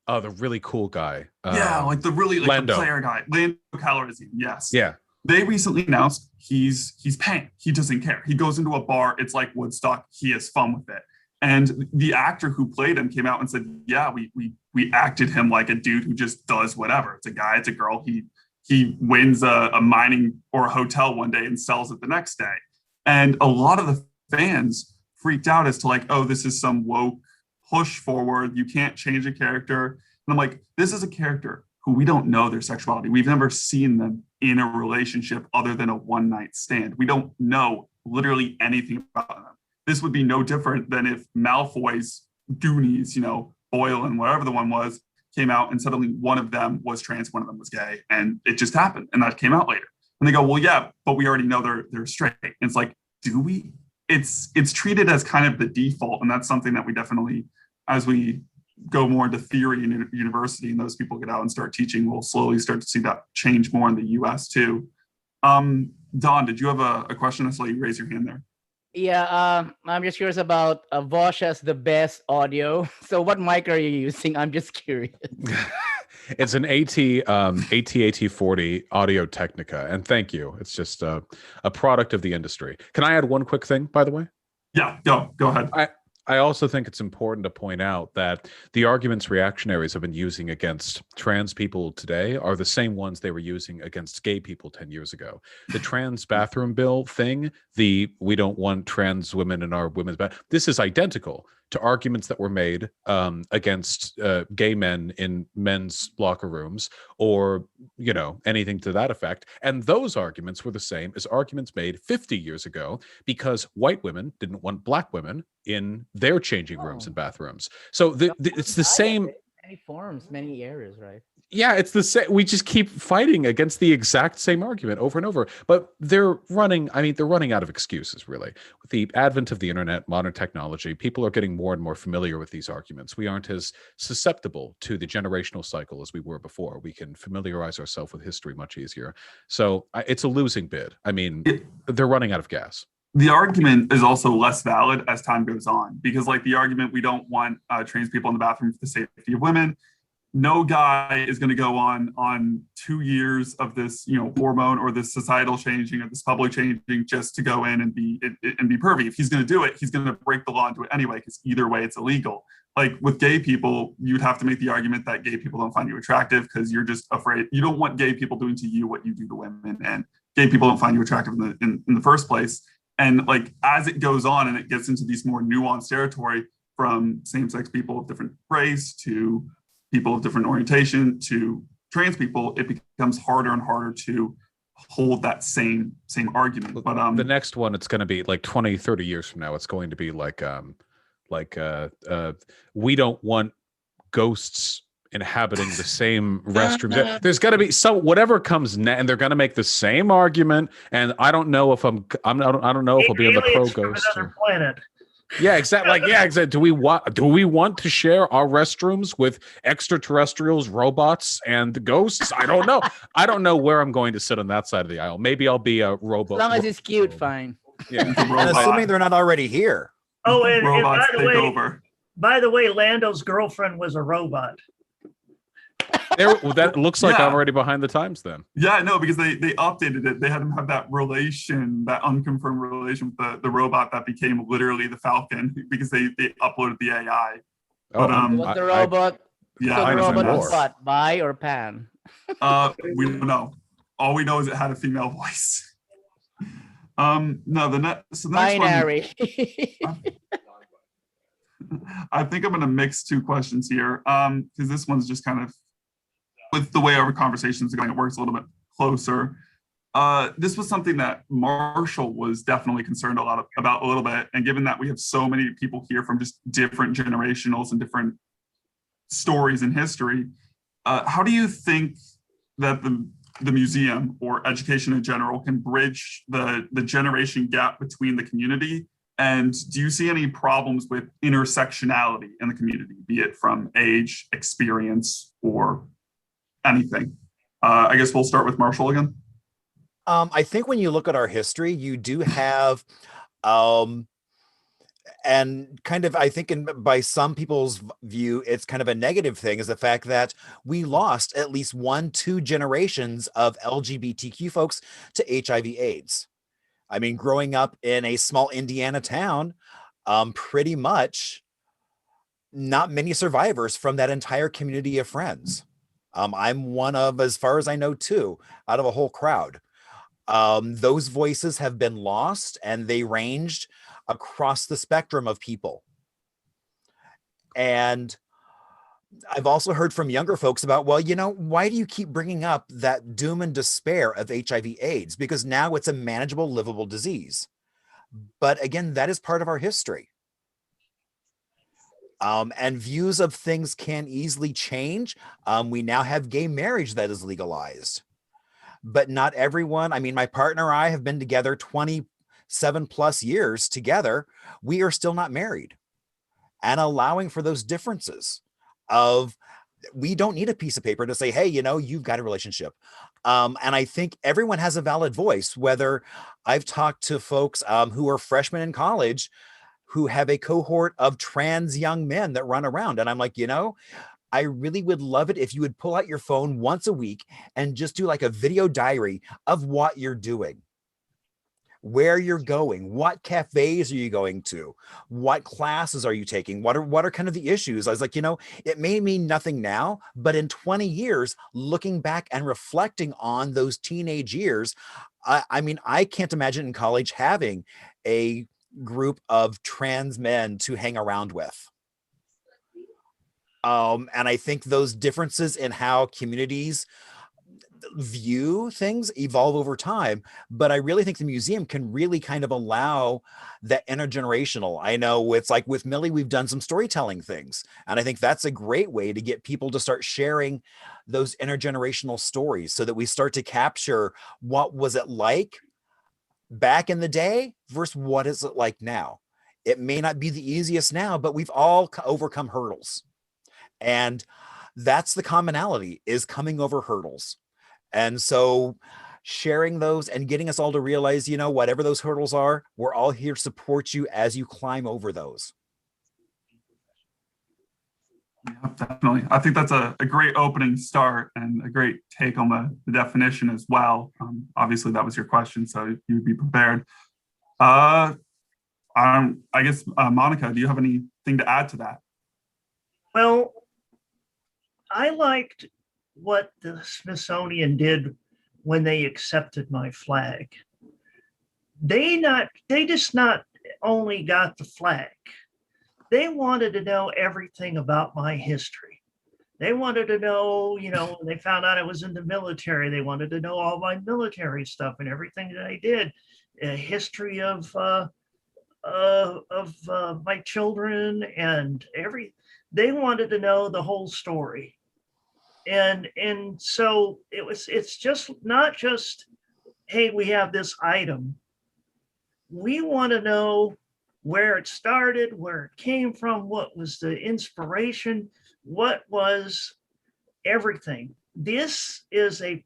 The really cool guy. Yeah, like the really like Lando. the player guy, Lando Calrissian. Yes. Yeah. They recently announced he's paying. He doesn't care. He goes into a bar. It's like Woodstock. He has fun with it. And the actor who played him came out and said, "Yeah, we acted him like a dude who just does whatever. It's a guy. It's a girl. He wins a mining or a hotel one day and sells it the next day." And a lot of the fans freaked out as to like, "Oh, this is some woke push forward. You can't change a character." And I'm like, this is a character who we don't know their sexuality. We've never seen them in a relationship other than a one-night stand. We don't know literally anything about them. This would be no different than if Malfoy's Goonies, Boyle and whatever the one was, came out and suddenly one of them was trans, one of them was gay, and it just happened, and that came out later. And they go, well, yeah, but we already know they're straight. And it's like, do we? It's treated as kind of the default, and that's something that we definitely, as we go more into theory in university and those people get out and start teaching, we'll slowly start to see that change more in the US too. Don, did you have a question? I saw you raise your hand there. Yeah, I'm just curious about Vosh has the best audio. So what mic are you using? I'm just curious. It's an AT-AT40 Audio Technica, and thank you. It's just a product of the industry. Can I add one quick thing, by the way? Yeah, go ahead. I also think it's important to point out that the arguments reactionaries have been using against trans people today are the same ones they were using against gay people 10 years ago. The trans bathroom bill thing, we don't want trans women in our women's bath. This is identical to arguments that were made against gay men in men's locker rooms, or anything to that effect. And those arguments were the same as arguments made 50 years ago because white women didn't want black women in their changing rooms and bathrooms. So it's the same. Many forms, many areas, right? Yeah, it's the same. We just keep fighting against the exact same argument over and over. But they're running out of excuses, really. With the advent of the internet, modern technology, people are getting more and more familiar with these arguments. We aren't as susceptible to the generational cycle as we were before. We can familiarize ourselves with history much easier. So it's a losing bid. I mean, they're running out of gas. The argument is also less valid as time goes on, because like the argument, we don't want trans people in the bathroom for the safety of women. No guy is going to go on 2 years of this, hormone or this societal changing or this public changing just to go in and be pervy. If he's going to do it, he's going to break the law and do it anyway, because either way, it's illegal. Like with gay people, you'd have to make the argument that gay people don't find you attractive because you're just afraid. You don't want gay people doing to you what you do to women, and gay people don't find you attractive in the first place. And like as it goes on and it gets into these more nuanced territory, from same-sex people of different race to people of different orientation to trans people, it becomes harder and harder to hold that same argument. But the next one, it's going to be like 20, 30 years from now, it's going to be like we don't want ghosts inhabiting the same restrooms. There's got to be whatever comes next, and they're going to make the same argument. And I don't know if I don't know if I'll be on the pro ghost. Another planet. Yeah, exactly. Like, yeah, exactly. Do we want to share our restrooms with extraterrestrials, robots, and ghosts? I don't know. I don't know where I'm going to sit on that side of the aisle. Maybe I'll be a robot. As long as it's cute, fine. Yeah, and assuming they're not already here. Oh, and robots take over. By the way, Lando's girlfriend was a robot. That looks like Yeah. I'm already behind the times then. Yeah, no, because they updated it. They had him have that relation, that unconfirmed relation with the robot that became literally the Falcon, because they uploaded the AI. But What's the robot? yeah, So I the know robot more. was what? Bi or pan? We don't know. All we know is it had a female voice. No, the next Binary. one. I think I'm going to mix two questions here, because this one's just kind of, with the way our conversations are going, it works a little bit closer. This was something that Marshall was definitely concerned about a little bit. And given that we have so many people here from just different generationals and different stories in history, how do you think that the museum or education in general can bridge the generation gap between the community? And do you see any problems with intersectionality in the community, be it from age, experience, or anything? I guess we'll start with Marshall again. I think when you look at our history, you do have, um, and kind of, I think by some people's view, it's kind of a negative thing, is the fact that we lost at least 1-2 generations of LGBTQ folks to HIV/AIDS. I mean, growing up in a small Indiana town, pretty much not many survivors from that entire community of friends. I'm one of, as far as I know, 2 out of a whole crowd. Those voices have been lost, and they ranged across the spectrum of people. And I've also heard from younger folks about, well, why do you keep bringing up that doom and despair of HIV/AIDS? Because now it's a manageable, livable disease. But again, that is part of our history. And views of things can easily change. We now have gay marriage that is legalized, but not everyone. I mean, my partner and I have been together 27 plus years together. We are still not married, and allowing for those differences of, we don't need a piece of paper to say, hey, you've got a relationship. And I think everyone has a valid voice, whether I've talked to folks who are freshmen in college who have a cohort of trans young men that run around. And I'm like, I really would love it if you would pull out your phone once a week and just do like a video diary of what you're doing, where you're going, what cafes are you going to, what classes are you taking, what are kind of the issues. I was like, it may mean nothing now, but in 20 years, looking back and reflecting on those teenage years, I mean, I can't imagine in college having a group of trans men to hang around with. And I think those differences in how communities view things evolve over time, but I really think the museum can really kind of allow that intergenerational. I know it's like with Millie, we've done some storytelling things, and I think that's a great way to get people to start sharing those intergenerational stories, so that we start to capture what was it like back in the day versus what is it like now. It may not be the easiest now, but we've all overcome hurdles, and that's the commonality, is coming over hurdles. And so sharing those and getting us all to realize, whatever those hurdles are, we're all here to support you as you climb over those. Yeah, definitely. I think that's a great opening start and a great take on the definition as well. Obviously, that was your question, so you'd be prepared. I guess, Monica, do you have anything to add to that? Well, I liked what the Smithsonian did when they accepted my flag. They just not only got the flag, they wanted to know everything about my history. They wanted to know, when they found out I was in the military, they wanted to know all my military stuff and everything that I did, a history of my children and they wanted to know the whole story. And so it's just not just, hey, we have this item. We want to know where it started, where it came from, what was the inspiration, what was everything. This is a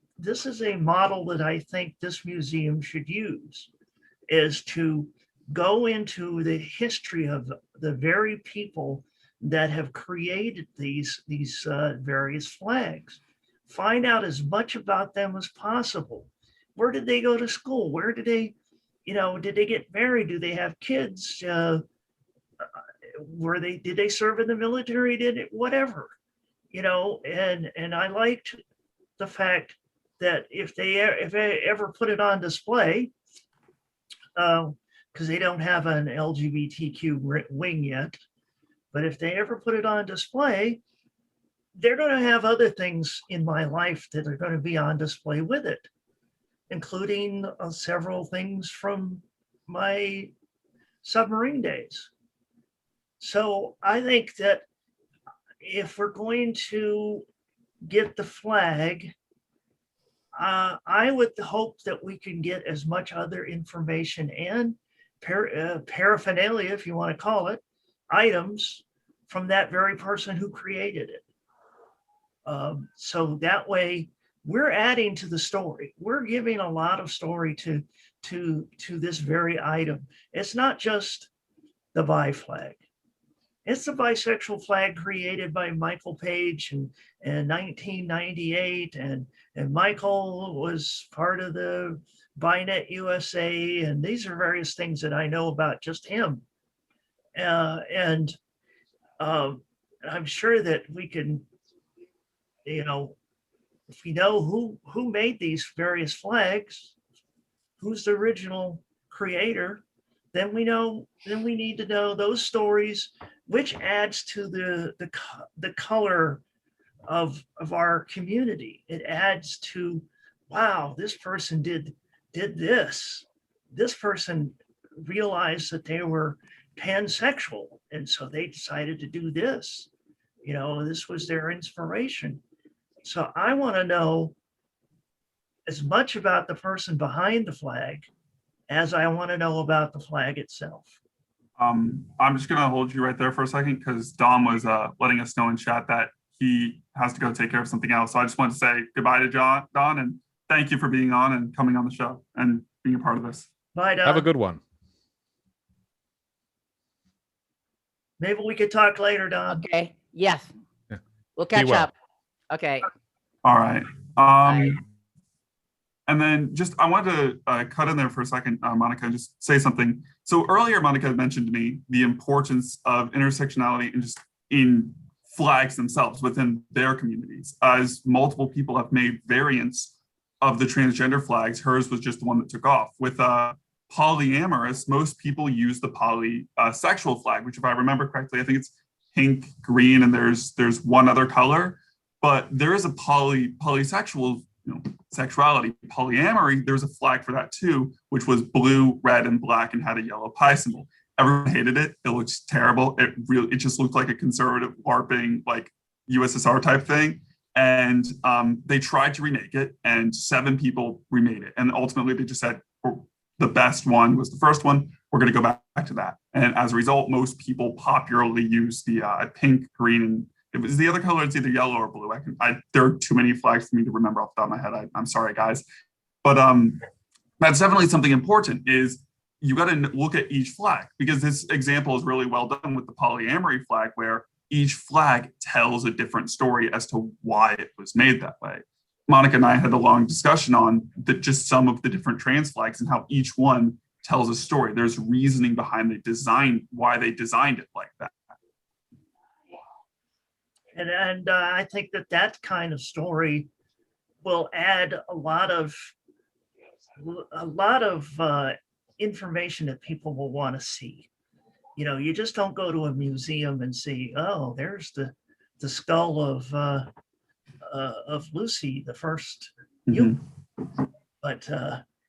model that I think this museum should use, is to go into the history of the very people that have created these various flags. Find out as much about them as possible. Where did they go to school? Where did they, did they get married? Do they have kids? Did they serve in the military? Did it, whatever, and I liked the fact that if they ever put it on display, because they don't have an LGBTQ wing yet, but if they ever put it on display, they're going to have other things in my life that are going to be on display with it, including several things from my submarine days. So I think that if we're going to get the flag, I would hope that we can get as much other information and paraphernalia, if you want to call it, items from that very person who created it. So that way we're adding to the story. We're giving a lot of story to this very item. It's not just the bi flag. It's the bisexual flag created by Michael Page in 1998. And Michael was part of the BiNet USA. And these are various things that I know about just him. And I'm sure that we can, you know, if we know who made these various flags, who's the original creator, then we need to know those stories, which adds to the color of our community. It adds to, wow, this person did this. This person realized that they were pansexual, and so they decided to do this. You know, this was their inspiration. So I want to know as much about the person behind the flag as I want to know about the flag itself. I'm just going to hold you right there for a second because Dom was letting us know in chat that he has to go take care of something else. So I just wanted to say goodbye to Don, and thank you for being on and coming on the show and being a part of this. Bye, Don. Have a good one. Maybe we could talk later, Don. Okay. Yes. Yeah. We'll catch well. up. Okay. All right. Bye. And then just, I wanted to cut in there for a second, Monica, and just say something. So earlier, Monica mentioned to me the importance of intersectionality and just in flags themselves within their communities. As multiple people have made variants of the transgender flags, hers was just the one that took off. With polyamorous, most people use the polysexual flag, which if I remember correctly, I think it's pink, green, and there's one other color. But there is a polysexual, sexuality, polyamory. There's a flag for that too, which was blue, red, and black, and had a yellow pie symbol. Everyone hated it. It looks terrible. It just looked like a conservative LARPing, like USSR type thing. And they tried to remake it, and 7 people remade it. And ultimately, they just said the best one was the first one. We're going to go back to that. And as a result, most people popularly use the pink, green, and it was the other color. It's either yellow or blue. There are too many flags for me to remember off the top of my head. I'm sorry, guys. But that's definitely something important is you got to look at each flag, because this example is really well done with the polyamory flag, where each flag tells a different story as to why it was made that way. Monica and I had a long discussion on just some of the different trans flags and how each one tells a story. There's reasoning behind the design, why they designed it like that. And I think that kind of story will add a lot of information that people will want to see. You know, you just don't go to a museum and see, oh, there's the skull of Lucy, the first human. But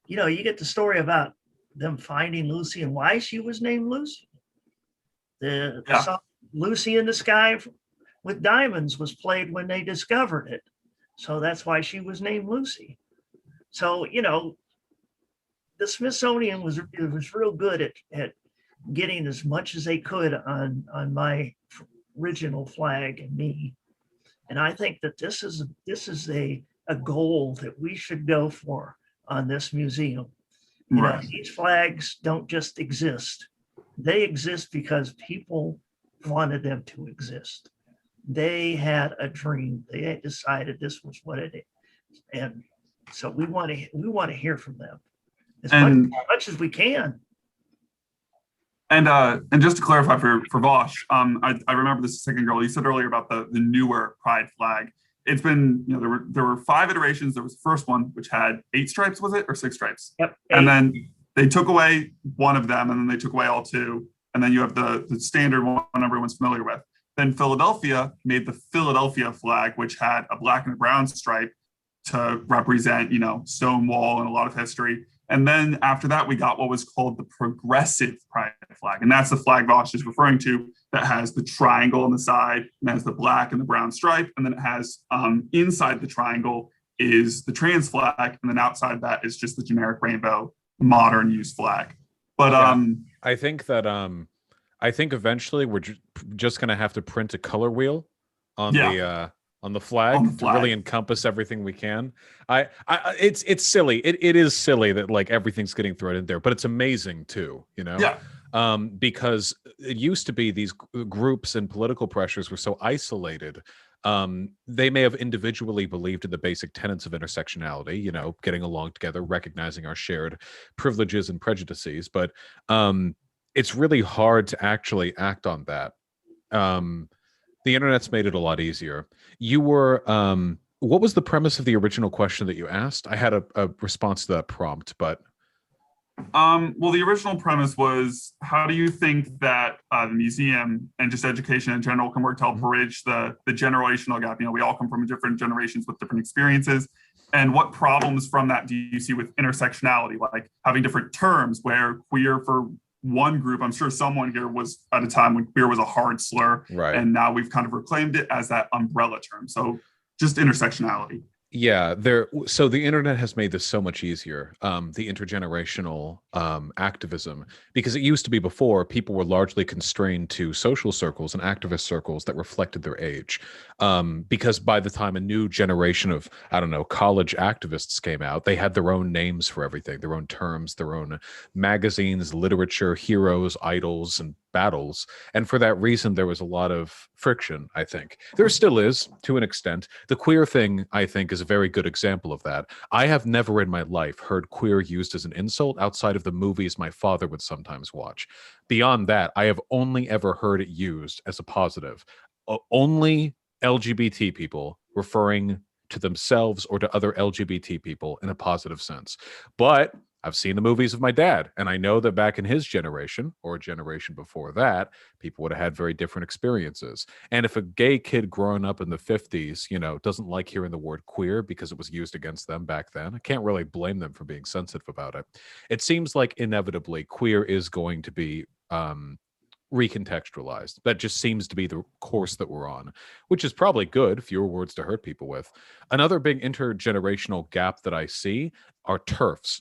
you get the story about them finding Lucy and why she was named Lucy. The song Lucy in the Sky with Diamonds was played when they discovered it. So that's why she was named Lucy. So, the Smithsonian was real good at getting as much as they could on my original flag and me. And I think that this is a goal that we should go for on this museum. These flags don't just exist. They exist because people wanted them to exist. They had a dream. They had decided this was what it is. And so we want to hear from them as much as we can. And just to clarify for Vosh, I remember this second girl, you said earlier about the newer pride flag. It's been, there were 5 iterations. There was the first one, which had 8 stripes, was it? Or 6 stripes? Yep. 8. And then they took away one of them, and then they took away all 2. And then you have the standard one everyone's familiar with. Then Philadelphia made the Philadelphia flag, which had a black and a brown stripe to represent, Stonewall and a lot of history. And then after that, we got what was called the progressive pride flag. And that's the flag Vosh is referring to, that has the triangle on the side and has the black and the brown stripe. And then it has inside the triangle is the trans flag. And then outside that is just the generic rainbow modern use flag. But I think that I think eventually we're just going to have to print a color wheel on on the flag, On the to really flag. encompass everything we can. It's silly. It is silly that like everything's getting thrown in there, but it's amazing too, you know? Yeah. Because it used to be these groups and political pressures were so isolated. They may have individually believed in the basic tenets of intersectionality, you know, getting along together, recognizing our shared privileges and prejudices, but it's really hard to actually act on that. The internet's made it a lot easier. You were, what was the premise of the original question that you asked? I had a response to that prompt, but Well, the original premise was, how do you think that the museum and just education in general can work to help bridge the generational gap? You know, we all come from different generations with different experiences. And what problems from that do you see with intersectionality, like having different terms where queer for one group, I'm sure someone here was at a time when queer was a hard slur, right. and now we've kind of reclaimed it as that umbrella term. So just intersectionality. Yeah, so the internet has made this so much easier, the intergenerational activism, because it used to be before people were largely constrained to social circles and activist circles that reflected their age. Because by the time a new generation of, I don't know, college activists came out, they had their own names for everything, their own terms, their own magazines, literature, heroes, idols, and battles. And for that reason, there was a lot of friction, I think. There still is, to an extent. The queer thing, I think, is a very good example of that. I have never in my life heard queer used as an insult outside of the movies my father would sometimes watch. Beyond that, I have only ever heard it used as a positive. Only LGBT people referring to themselves or to other LGBT people in a positive sense. But I've seen the movies of my dad, and I know that back in his generation, or a generation before that, people would have had very different experiences. And if a gay kid growing up in the 50s, you know, doesn't like hearing the word queer because it was used against them back then, I can't really blame them for being sensitive about it. It seems like inevitably queer is going to be recontextualized. That just seems to be the course that we're on, which is probably good, fewer words to hurt people with. Another big intergenerational gap that I see are TERFs.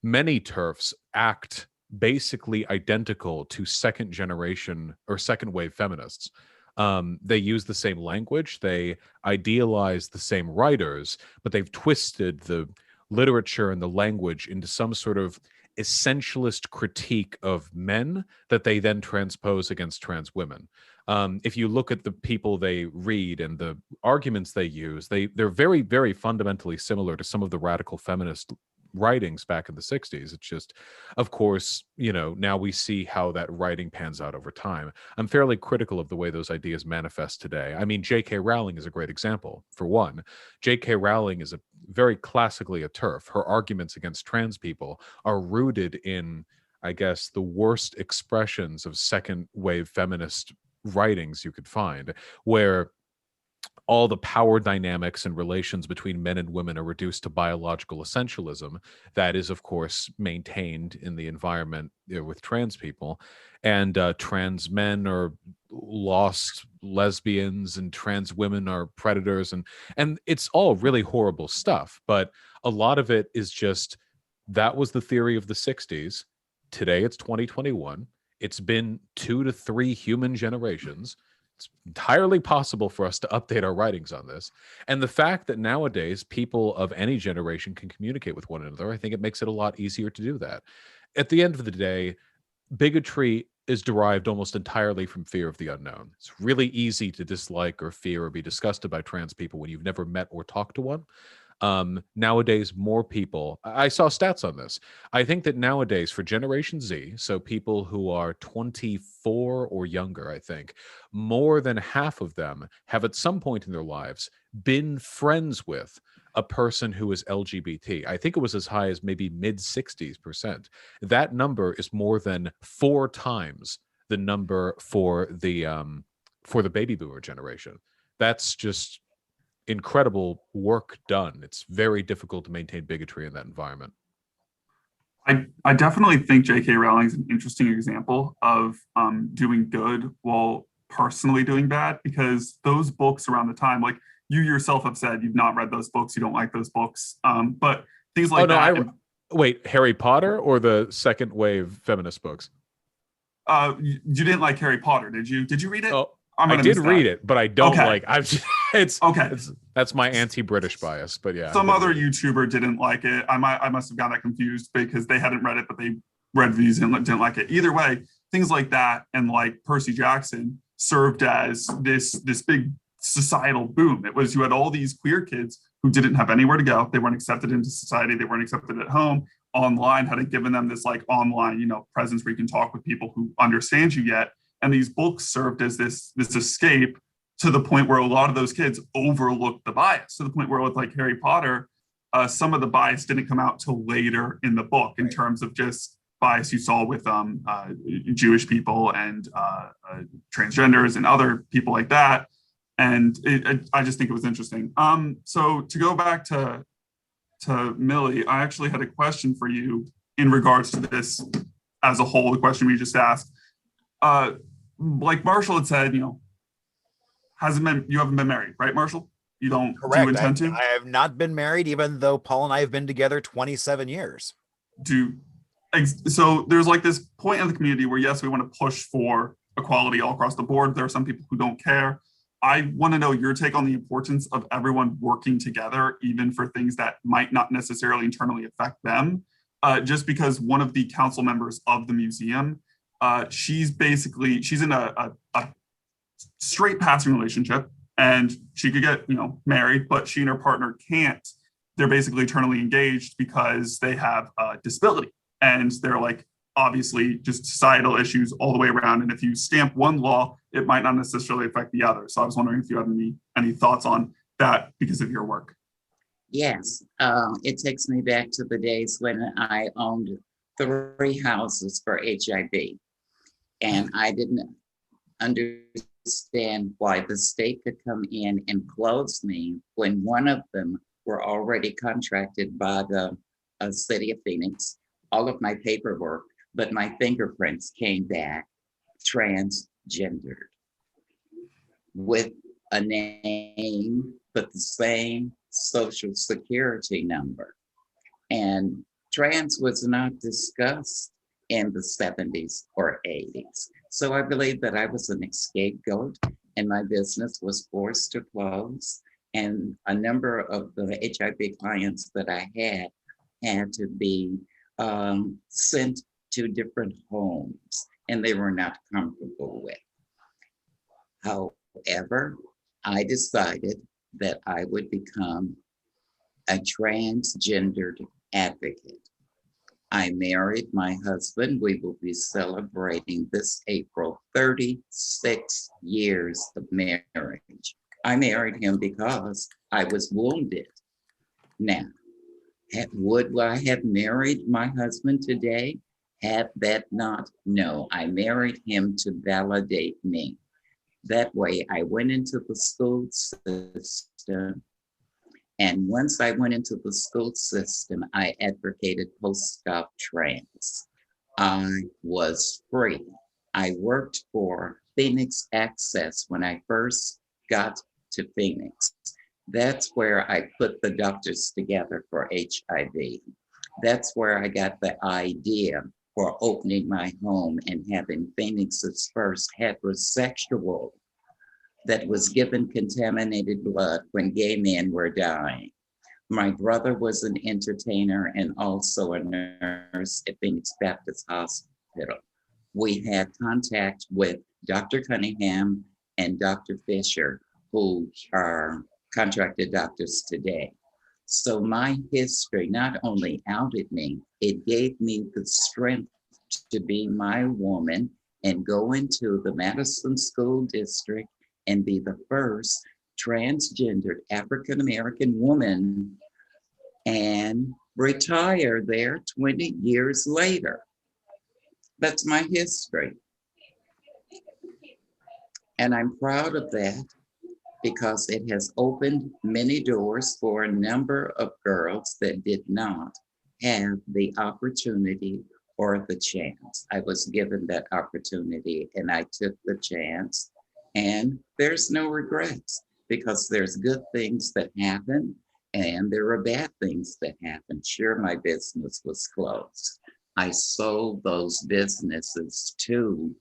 Many TERFs act basically identical to second generation or second wave feminists. They use the same language, they idealize the same writers, but they've twisted the literature and the language into some sort of essentialist critique of men that they then transpose against trans women. If you look at the people they read and the arguments they use, they're very, very fundamentally similar to some of the radical feminist writings back in the 60s. It's just, of course, you know, now we see how that writing pans out over time. I'm fairly critical of the way those ideas manifest today. I mean, J.K. Rowling is a great example. For one, J.K. Rowling is a very classically a TERF. Her arguments against trans people are rooted in, I guess, the worst expressions of second wave feminist writings you could find, where all the power dynamics and relations between men and women are reduced to biological essentialism that is, of course, maintained in the environment, you know, with trans people. And trans men are lost lesbians and trans women are predators. And it's all really horrible stuff. But a lot of it is just, that was the theory of the 60s. Today it's 2021. It's been 2 to 3 human generations. It's entirely possible for us to update our writings on this. And the fact that nowadays people of any generation can communicate with one another, I think it makes it a lot easier to do that. At the end of the day, bigotry is derived almost entirely from fear of the unknown. It's really easy to dislike or fear or be disgusted by trans people when you've never met or talked to one. Nowadays, more people, I saw stats on this. I think that nowadays for Generation Z, so people who are 24 or younger, I think, more than half of them have at some point in their lives been friends with a person who is LGBT. I think it was as high as maybe mid 60%. That number is more than 4 times the number for the baby boomer generation. That's just incredible work done. It's very difficult to maintain bigotry in that environment. I definitely think J.K. Rowling is an interesting example of doing good while personally doing bad, because those books around the time, like you yourself have said, you've not read those books, you don't like those books, but things like that. Wait, Harry Potter or the second wave feminist books? You didn't like Harry Potter, did you? Did you read it? Oh, I'm I gonna did miss read that. it, but I don't Okay. like. I've it's Okay. that's my anti-British bias. But yeah, I Some did other read it. YouTuber didn't like it. I must have got that confused because they hadn't read it, but they read reviews and didn't like it. Either way, things like that and like Percy Jackson served as this big societal boom. It was, you had all these queer kids who didn't have anywhere to go. They weren't accepted into society. They weren't accepted at home. Online hadn't given them this like online, presence where you can talk with people who understand you yet. And these books served as this escape, to the point where a lot of those kids overlooked the bias, to the point where with like Harry Potter, some of the bias didn't come out till later in the book in terms of just bias you saw with Jewish people and transgenders and other people like that. And I just think it was interesting. So to go back to Millie, I actually had a question for you in regards to this as a whole, the question we just asked. Like Marshall had said, you haven't been married, right, Marshall? You don't. Correct. Do you intend to? I have not been married, even though Paul and I have been together 27 years. So there's like this point in the community where, yes, we want to push for equality all across the board. There are some people who don't care. I want to know your take on the importance of everyone working together, even for things that might not necessarily internally affect them. Just because one of the council members of the museum, she's in a straight passing relationship, and she could get married, but she and her partner can't. They're basically eternally engaged because they have a disability, and they're like obviously just societal issues all the way around. And if you stamp one law, it might not necessarily affect the other. So I was wondering if you had any thoughts on that because of your work. Yes, it takes me back to the days when I owned 3 houses for HIV, and I didn't understand why the state could come in and close me when one of them were already contracted by the city of Phoenix. All of my paperwork, but my fingerprints came back transgendered with a name, but the same social security number. And trans was not discussed in the 70s or 80s. So I believe that I was an scapegoat and my business was forced to close. And a number of the HIV clients that I had to be sent to different homes, and they were not comfortable with. However, I decided that I would become a transgendered advocate. I married my husband. We will be celebrating this April 36 years of marriage. I married him because I was wounded. Now, would I have married my husband today? Had that not? No, I married him to validate me. That way, I went into the school system. And once I went into the school system, I advocated post-op trans. I was free. I worked for Phoenix Access when I first got to Phoenix. That's where I put the doctors together for HIV. That's where I got the idea for opening my home and having Phoenix's first heterosexual that was given contaminated blood when gay men were dying. My brother was an entertainer and also a nurse at Phoenix Baptist Hospital. We had contact with Dr. Cunningham and Dr. Fisher, who are contracted doctors today. So my history not only outed me, it gave me the strength to be my woman and go into the Madison School District and be the first transgendered African-American woman and retire there 20 years later. That's my history. And I'm proud of that because it has opened many doors for a number of girls that did not have the opportunity or the chance. I was given that opportunity and I took the chance, and there's no regrets because there's good things that happen and there are bad things that happen. Sure, my business was closed. I sold those businesses to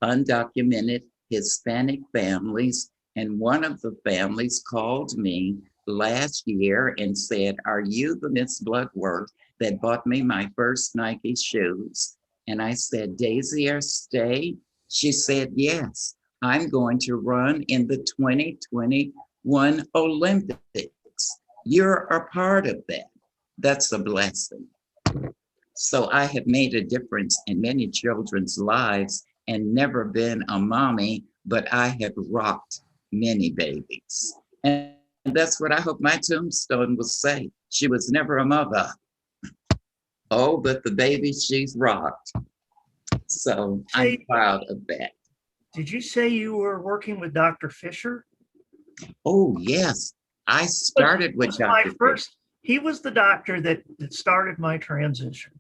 undocumented Hispanic families. And one of the families called me last year and said, "Are you the Miss Bloodworth that bought me my first Nike shoes?" And I said, "Daisy Stay?" She said, "Yes, I'm going to run in the 2021 Olympics. You're a part of that." That's a blessing. So I have made a difference in many children's lives and never been a mommy, but I have rocked many babies. And that's what I hope my tombstone will say. She was never a mother. Oh, but the baby she's rocked. So I'm proud of that. Did you say you were working with Dr. Fisher? Oh, yes. I started with Dr. Fisher. He was the doctor that started my transition.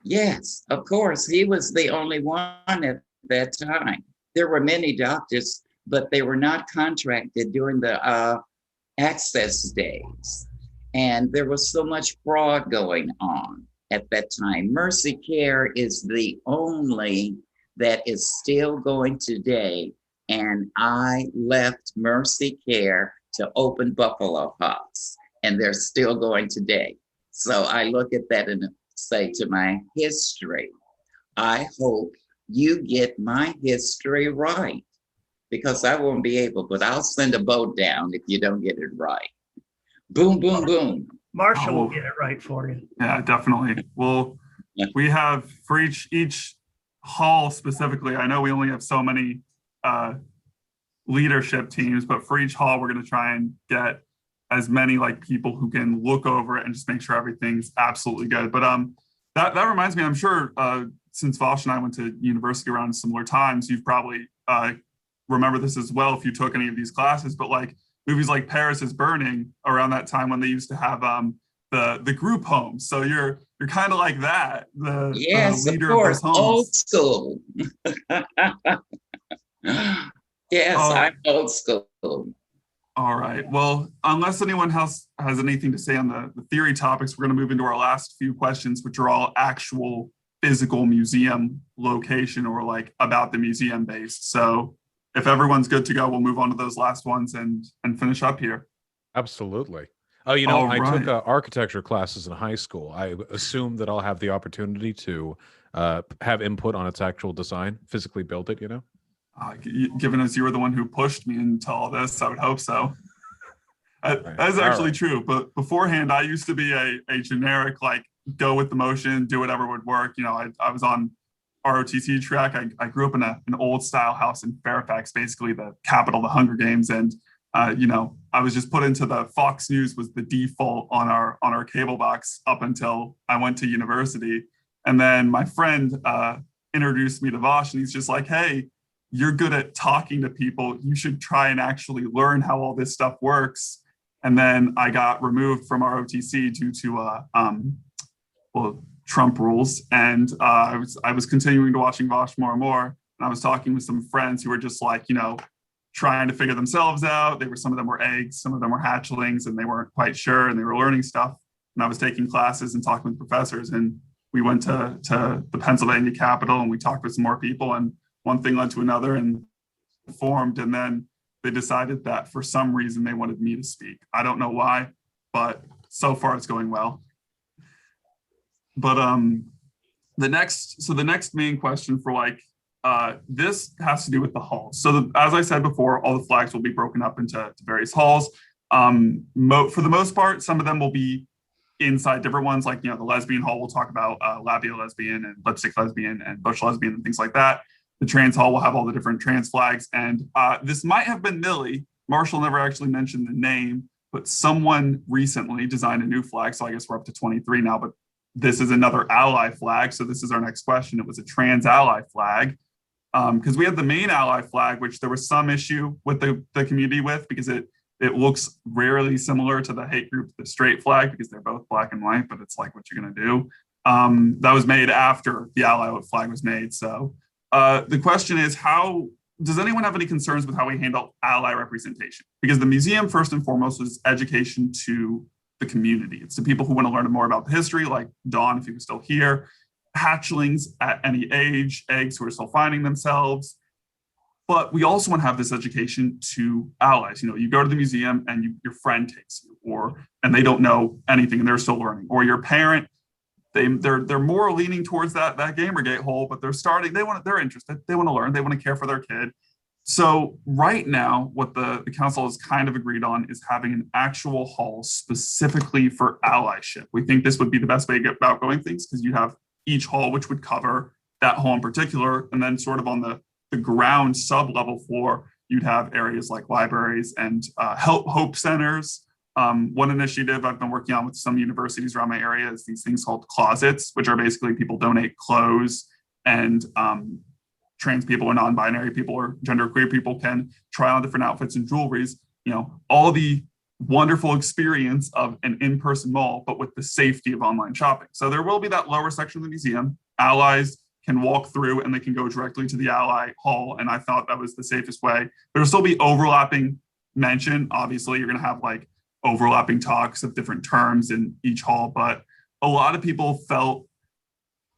Yes, of course. He was the only one at that time. There were many doctors, but they were not contracted during the access days. And there was so much fraud going on at that time. Mercy Care is the only that is still going today. And I left Mercy Care to open Buffalo House, and they're still going today. So I look at that and say to my history, I hope you get my history right, because I won't be able, but I'll send a boat down if you don't get it right. Boom, boom, boom. Marshall will get it right for you. Yeah, definitely. Well, we have for each hall specifically, I know we only have so many leadership teams, but for each hall, we're going to try and get as many like people who can look over it and just make sure everything's absolutely good. But that reminds me, I'm sure since Vosh and I went to university around similar times, you've probably remember this as well if you took any of these classes, but like movies like Paris is Burning around that time when they used to have the group homes. So you're kind of like that, the leader of those homes. Old school. Yes, I'm old school. All right. Well, unless anyone else has anything to say on the theory topics, we're going to move into our last few questions, which are all actual physical museum location or like about the museum based. So if everyone's good to go, we'll move on to those last ones and finish up here. Absolutely. Oh, you know, I took architecture classes in high school. I assume that I'll have the opportunity to have input on its actual design, physically build it, you know? Given as you were the one who pushed me into all this, I would hope so. That's actually true. But beforehand, I used to be a generic, like, go with the motion, do whatever would work. You know, I was on ROTC track. I grew up in an old style house in Fairfax, basically the capital of the Hunger Games. And, you know, I was just put into the Fox News was the default on our cable box up until I went to university. And then my friend introduced me to Vosh, and he's just like, hey, you're good at talking to people. You should try and actually learn how all this stuff works. And then I got removed from ROTC due to Trump rules. And I was continuing to watching Vosh more and more. And I was talking with some friends who were just like, you know, trying to figure themselves out. Some of them were eggs, some of them were hatchlings, and they weren't quite sure, and they were learning stuff. And I was taking classes and talking with professors. And we went to the Pennsylvania Capitol, and we talked with some more people, and one thing led to another and formed. And then they decided that for some reason they wanted me to speak. I don't know why, but so far it's going well. But the next main question for like this has to do with the halls. So as I said before, all the flags will be broken up into various halls. For the most part, some of them will be inside different ones, like, you know, the lesbian hall, we'll talk about labia lesbian and lipstick lesbian and bush lesbian and things like that. The trans hall will have all the different trans flags. And this might have been Millie. Marshall never actually mentioned the name, but someone recently designed a new flag. So I guess we're up to 23 now, but this is another ally flag. So this is our next question. It was a trans ally flag. Because we had the main ally flag, which there was some issue with the community with, because it looks rarely similar to the hate group, the straight flag, because they're both black and white, but it's like, what you're going to do. That was made after the ally flag was made. So the question is, does anyone have any concerns with how we handle ally representation? Because the museum, first and foremost, is education to the community. It's the people who want to learn more about the history, like Dawn, if he was still here, hatchlings at any age, eggs who are still finding themselves, But we also want to have this education to allies. You go to the museum and your friend takes you, and they don't know anything and they're still learning, or your parent, they're more leaning towards that Gamergate hole, but they're interested, they want to learn, they want to care for their kid. So right now, what the council has kind of agreed on is having an actual hall specifically for allyship. We think this would be the best way to get about going things, because you have each hall, which would cover that hall in particular, and then sort of on the ground sub-level floor, you'd have areas like libraries and hope centers. One initiative I've been working on with some universities around my area is these things called closets, which are basically people donate clothes, and trans people or non-binary people or genderqueer people can try on different outfits and jewelries, all the wonderful experience of an in-person mall, but with the safety of online shopping. So there will be that lower section of the museum. Allies can walk through and they can go directly to the ally hall. And I thought that was the safest way. There'll still be overlapping mention. Obviously, you're going to have like overlapping talks of different terms in each hall, but a lot of people felt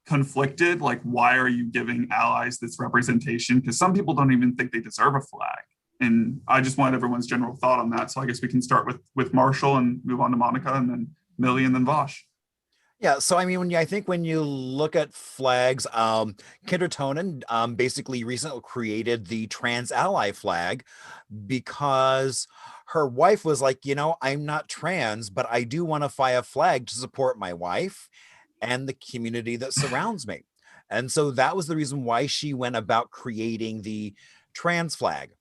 conflicted. Like, why are you giving allies this representation? Because some people don't even think they deserve a flag. And I just wanted everyone's general thought on that. So I guess we can start with Marshall and move on to Monica, and then Millie, and then Vosh. Yeah, so I mean, I think when you look at flags, Kendra Tonin basically recently created the Trans Ally flag because her wife was like, I'm not trans, but I do want to fly a flag to support my wife and the community that surrounds me. And so that was the reason why she went about creating the trans flag.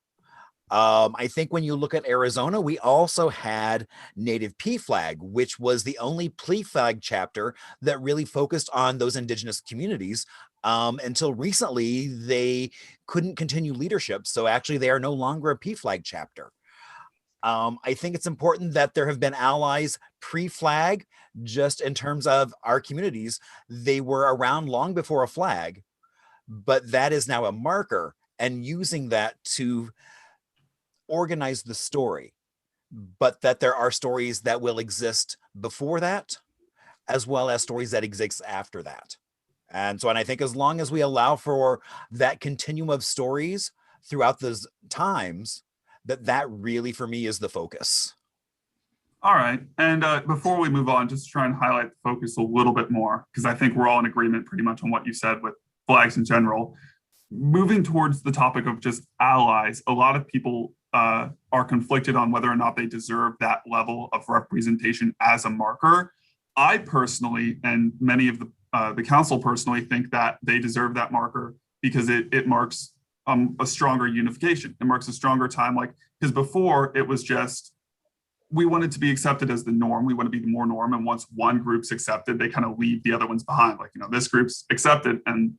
I think when you look at Arizona, we also had Native P flag, which was the only P flag chapter that really focused on those indigenous communities. Until recently, they couldn't continue leadership. So actually, they are no longer a P flag chapter. I think it's important that there have been allies pre-flag, just in terms of our communities. They were around long before a flag, but that is now a marker, and using that to organize the story, but that there are stories that will exist before that, as well as stories that exist after that. And I think as long as we allow for that continuum of stories throughout those times, that really for me is the focus. All right. And before we move on, just to try and highlight the focus a little bit more, because I think we're all in agreement pretty much on what you said with flags in general. Moving towards the topic of just allies, a lot of people are conflicted on whether or not they deserve that level of representation as a marker. I personally, and many of the council personally, think that they deserve that marker because it marks a stronger unification. It marks a stronger time, because before it was just, we wanted to be accepted as the norm. We want to be more norm. And once one group's accepted, they kind of leave the other ones behind. This group's accepted. And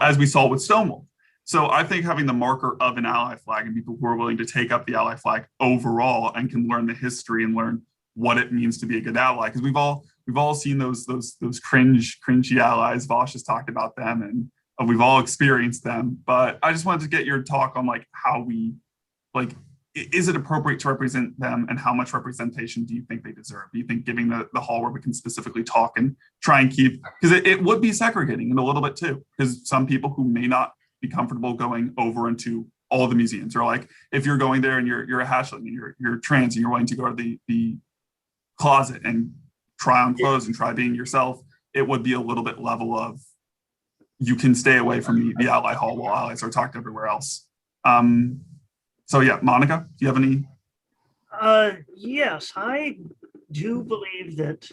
as we saw with Stonewall. So I think having the marker of an ally flag and people who are willing to take up the ally flag overall and can learn the history and learn what it means to be a good ally, because we've all seen those cringy allies. Vosh has talked about them, and we've all experienced them. But I just wanted to get your talk on how we is it appropriate to represent them, and how much representation do you think they deserve? Do you think giving the hall where we can specifically talk and try and keep, because it would be segregating in a little bit too, because some people who may not be comfortable going over into all the museums, or if you're going there and you're a hatchling and you're trans and you're willing to go to the closet and try on clothes and try being yourself, it would be a little bit level of, you can stay away from the ally hall while allies are talked everywhere else. So yeah, Monica, do you have any? Yes, I do believe that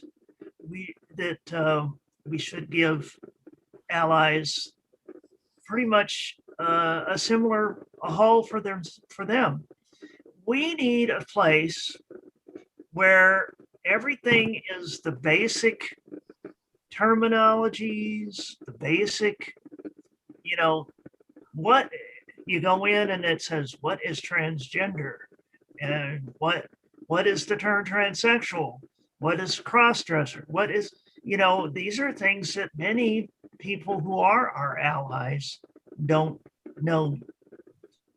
we should give allies pretty much a hall for them. We need a place where everything is the basic terminologies, the basic, what you go in and it says, what is transgender? And what is the term transsexual? What is crossdresser? What is, these are things that many people who are our allies don't know.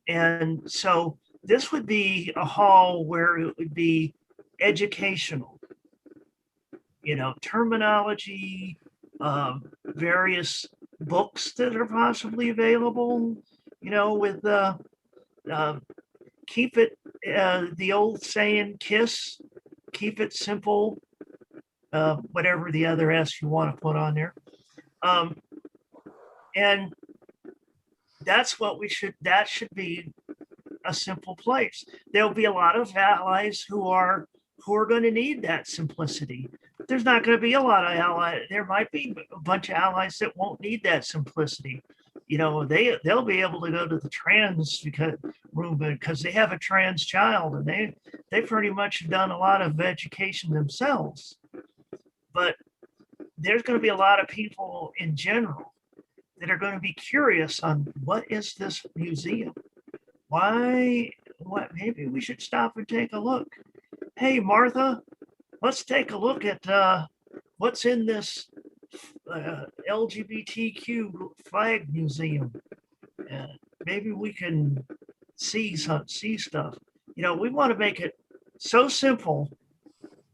And so this would be a hall where it would be educational, terminology, various books that are possibly available, with keep it, the old saying, KISS, keep it simple, whatever the other S you want to put on there. And that's what that should be a simple place. There'll be a lot of allies who are going to need that simplicity. There's not going to be a lot of allies. There might be a bunch of allies that won't need that simplicity. They'll be able to go to the trans room because they have a trans child, and they pretty much done a lot of education themselves. But there's going to be a lot of people in general that are going to be curious on what is this museum? Why? What? Maybe we should stop and take a look. Hey, Martha, let's take a look at what's in this LGBTQ flag museum. Maybe we can see stuff. We want to make it so simple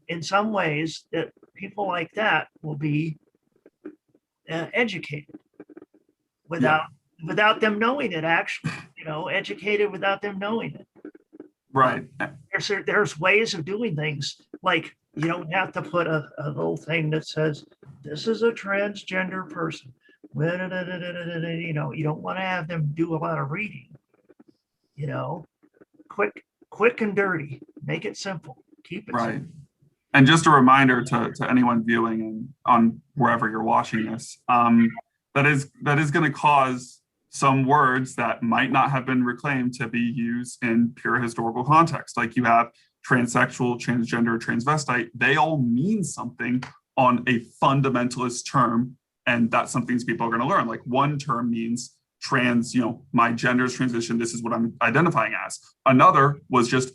in some ways that people like that will be educated without them knowing it. Actually, educated without them knowing it. Right. There's ways of doing things, like you don't have to put a little thing that says this is a transgender person. You don't want to have them do a lot of reading. Quick and dirty. Make it simple. Keep it Right. simple. And just a reminder to anyone viewing and on wherever you're watching this, that is going to cause some words that might not have been reclaimed to be used in pure historical context. Like you have transsexual, transgender, transvestite. They all mean something on a fundamentalist term, and that's something people are going to learn. Like one term means trans, my gender is transition. This is what I'm identifying as. Another was just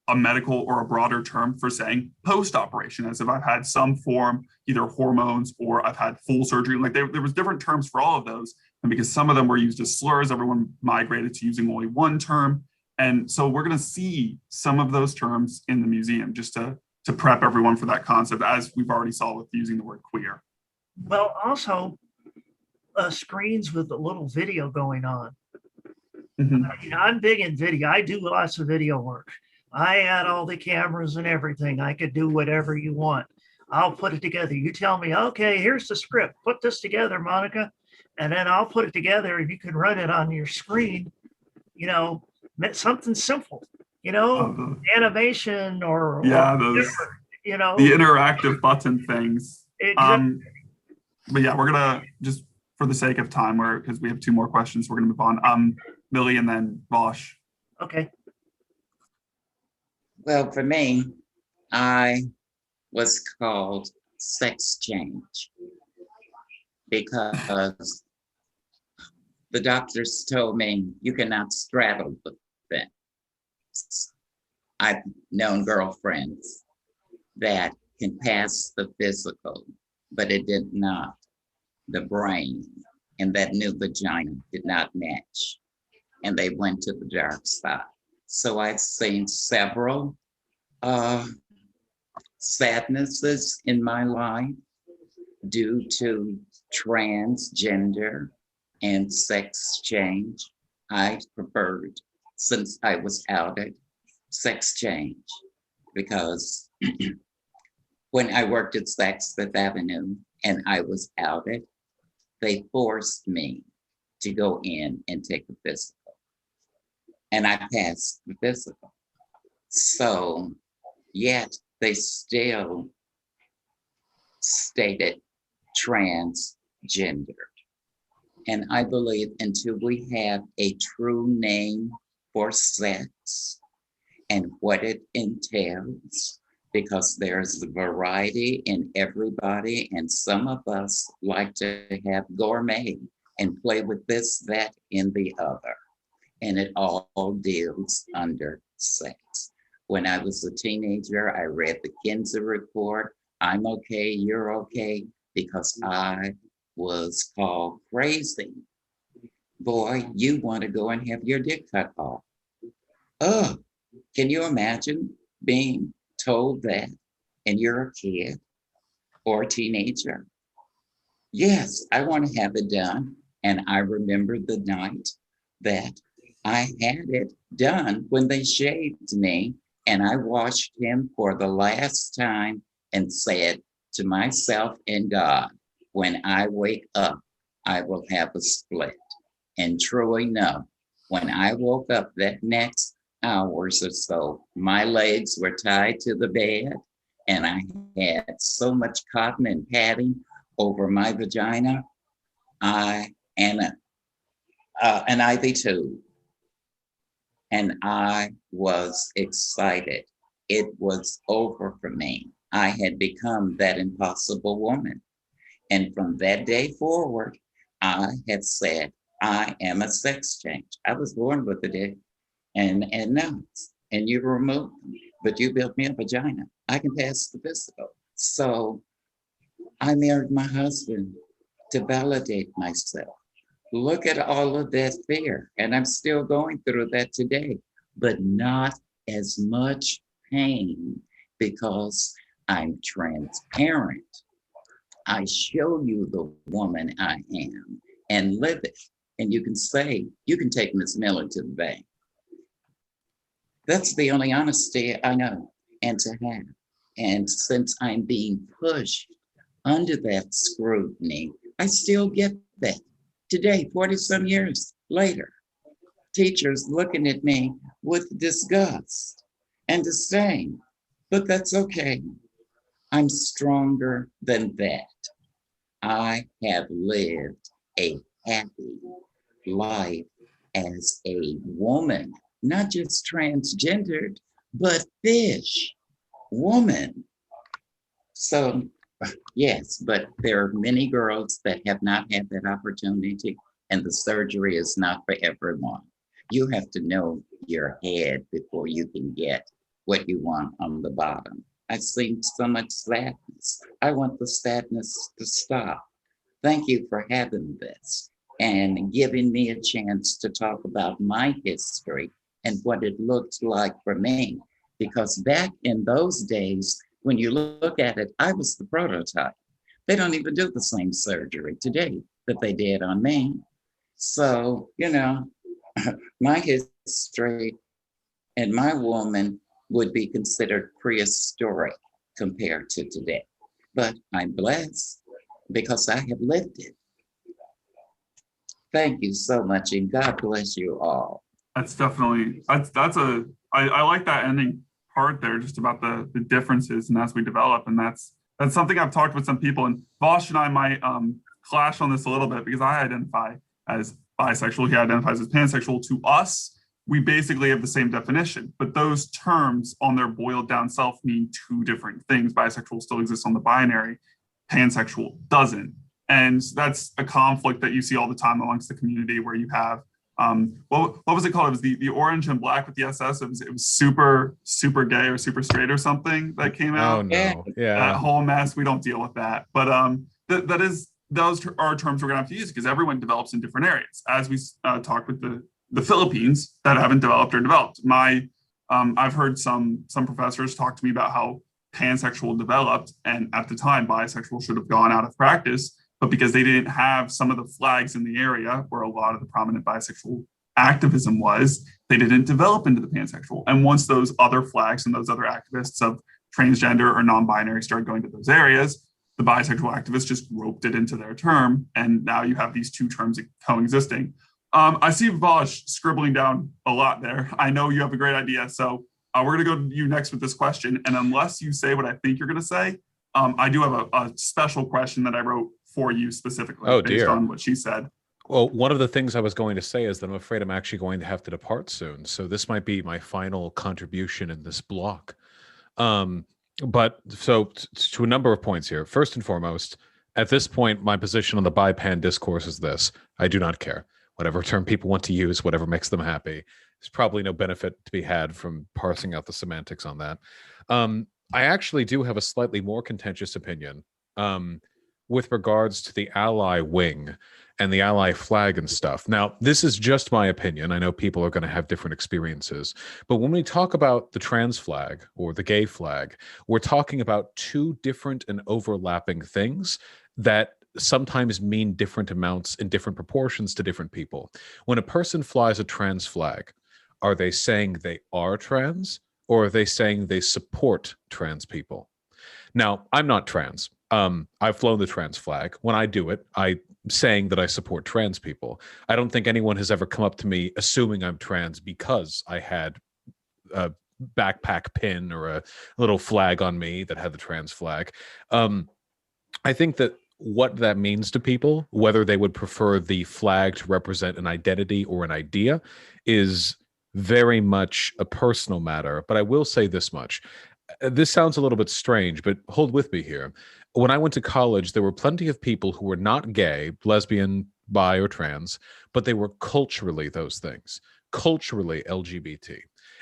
a medical or a broader term for saying post-operation, as if I've had some form, either hormones or I've had full surgery. Like there was different terms for all of those. And because some of them were used as slurs, everyone migrated to using only one term. And so we're going to see some of those terms in the museum just to prep everyone for that concept, as we've already saw with using the word queer. Well, also screens with a little video going on. Mm-hmm. I'm big in video. I do lots of video work. I add all the cameras and everything. I could do whatever you want. I'll put it together. You tell me, okay, here's the script. Put this together, Monica. And then I'll put it together and you can run it on your screen, something simple, animation or those, whatever, the interactive button things. Exactly. But yeah, we're gonna, just for the sake of time, because we have two more questions, we're gonna move on. Millie and then Vosh. Okay. Well, for me, I was called sex change because the doctors told me you cannot straddle the fence. I've known girlfriends that can pass the physical, but it did not. The brain and that new vagina did not match, and they went to the dark side. So I've seen several sadnesses in my life due to transgender and sex change. I preferred, since I was outed, sex change, because when I worked at Saks Fifth Avenue and I was outed, they forced me to go in and take a physical. And I passed the physical. So, yet they still stated transgendered. And I believe until we have a true name for sex and what it entails, because there's a variety in everybody, and some of us like to have gourmet and play with this, that, and the other. And it all deals under sex. When I was a teenager, I read the Kinsey Report. I'm okay, you're okay, because I was called crazy. Boy, you want to go and have your dick cut off. Oh, can you imagine being told that and you're a kid or a teenager? Yes, I want to have it done. And I remember the night that I had it done when they shaved me, and I washed him for the last time and said to myself and God, when I wake up, I will have a split. And true enough, when I woke up that next hours or so, my legs were tied to the bed, and I had so much cotton and padding over my vagina, and an IV tube, and I was excited. It was over for me. I had become that impossible woman. And from that day forward, I have said, I am a sex change. I was born with a dick and nuts, and you removed them, but you built me a vagina. I can pass the physical. So I married my husband to validate myself. Look at all of that fear, and I'm still going through that today, but not as much pain because I'm transparent. I show you the woman I am and live it. And you can say, you can take Miss Miller to the bank. That's the only honesty I know and to have. And since I'm being pushed under that scrutiny, I still get that. Today, 40 some years later, teachers looking at me with disgust and disdain, but that's okay. I'm stronger than that. I have lived a happy life as a woman, not just transgendered, but fish, woman. So yes, but there are many girls that have not had that opportunity, and the surgery is not for everyone. You have to know your head before you can get what you want on the bottom. I've seen so much sadness. I want the sadness to stop. Thank you for having this and giving me a chance to talk about my history and what it looked like for me. Because back in those days, when you look at it, I was the prototype. They don't even do the same surgery today that they did on me. So, my history and my woman would be considered prehistoric compared to today. But I'm blessed because I have lived it. Thank you so much, and God bless you all. That's definitely, I like that ending part there, just about the differences and as we develop. And that's something I've talked with some people, and Vosh and I might clash on this a little bit because I identify as bisexual, he identifies as pansexual. To us, we basically have the same definition, but those terms on their boiled down self mean two different things. Bisexual still exists on the binary, pansexual doesn't. And that's a conflict that you see all the time amongst the community, where you have what was it called? It was the orange and black with the SS. It was super gay or super straight or something that came out. Oh no, yeah, that whole mess. We don't deal with that, but those are terms we're gonna have to use because everyone develops in different areas. As we talked with the Philippines that haven't developed or developed. I've heard some professors talk to me about how pansexual developed, and at the time bisexual should have gone out of practice. But because they didn't have some of the flags in the area where a lot of the prominent bisexual activism was, they didn't develop into the pansexual. And once those other flags and those other activists of transgender or non-binary started going to those areas, the bisexual activists just roped it into their term. And now you have these two terms coexisting. I see Vosh scribbling down a lot there. I know you have a great idea. So we're going to go to you next with this question. And unless you say what I think you're going to say, I do have a special question that I wrote for you specifically based on what she said. Well, one of the things I was going to say is that I'm afraid I'm actually going to have to depart soon. So this might be my final contribution in this block. But so to a number of points here. First and foremost, at this point, my position on the bi-pan discourse is this: I do not care. Whatever term people want to use, whatever makes them happy. There's probably no benefit to be had from parsing out the semantics on that. I actually do have a slightly more contentious opinion with regards to the ally wing and the ally flag and stuff. Now, this is just my opinion. I know people are going to have different experiences. But when we talk about the trans flag or the gay flag, we're talking about two different and overlapping things that sometimes mean different amounts in different proportions to different people. When a person flies a trans flag, are they saying they are trans, or are they saying they support trans people? Now, I'm not trans. I've flown the trans flag. When I do it, I'm saying that I support trans people. I don't think anyone has ever come up to me assuming I'm trans because I had a backpack pin or a little flag on me that had the trans flag. I think that what that means to people, whether they would prefer the flag to represent an identity or an idea, is very much a personal matter. But I will say this much. This sounds a little bit strange, but hold with me here. When I went to college, there were plenty of people who were not gay, lesbian, bi, or trans, but they were culturally those things, culturally LGBT.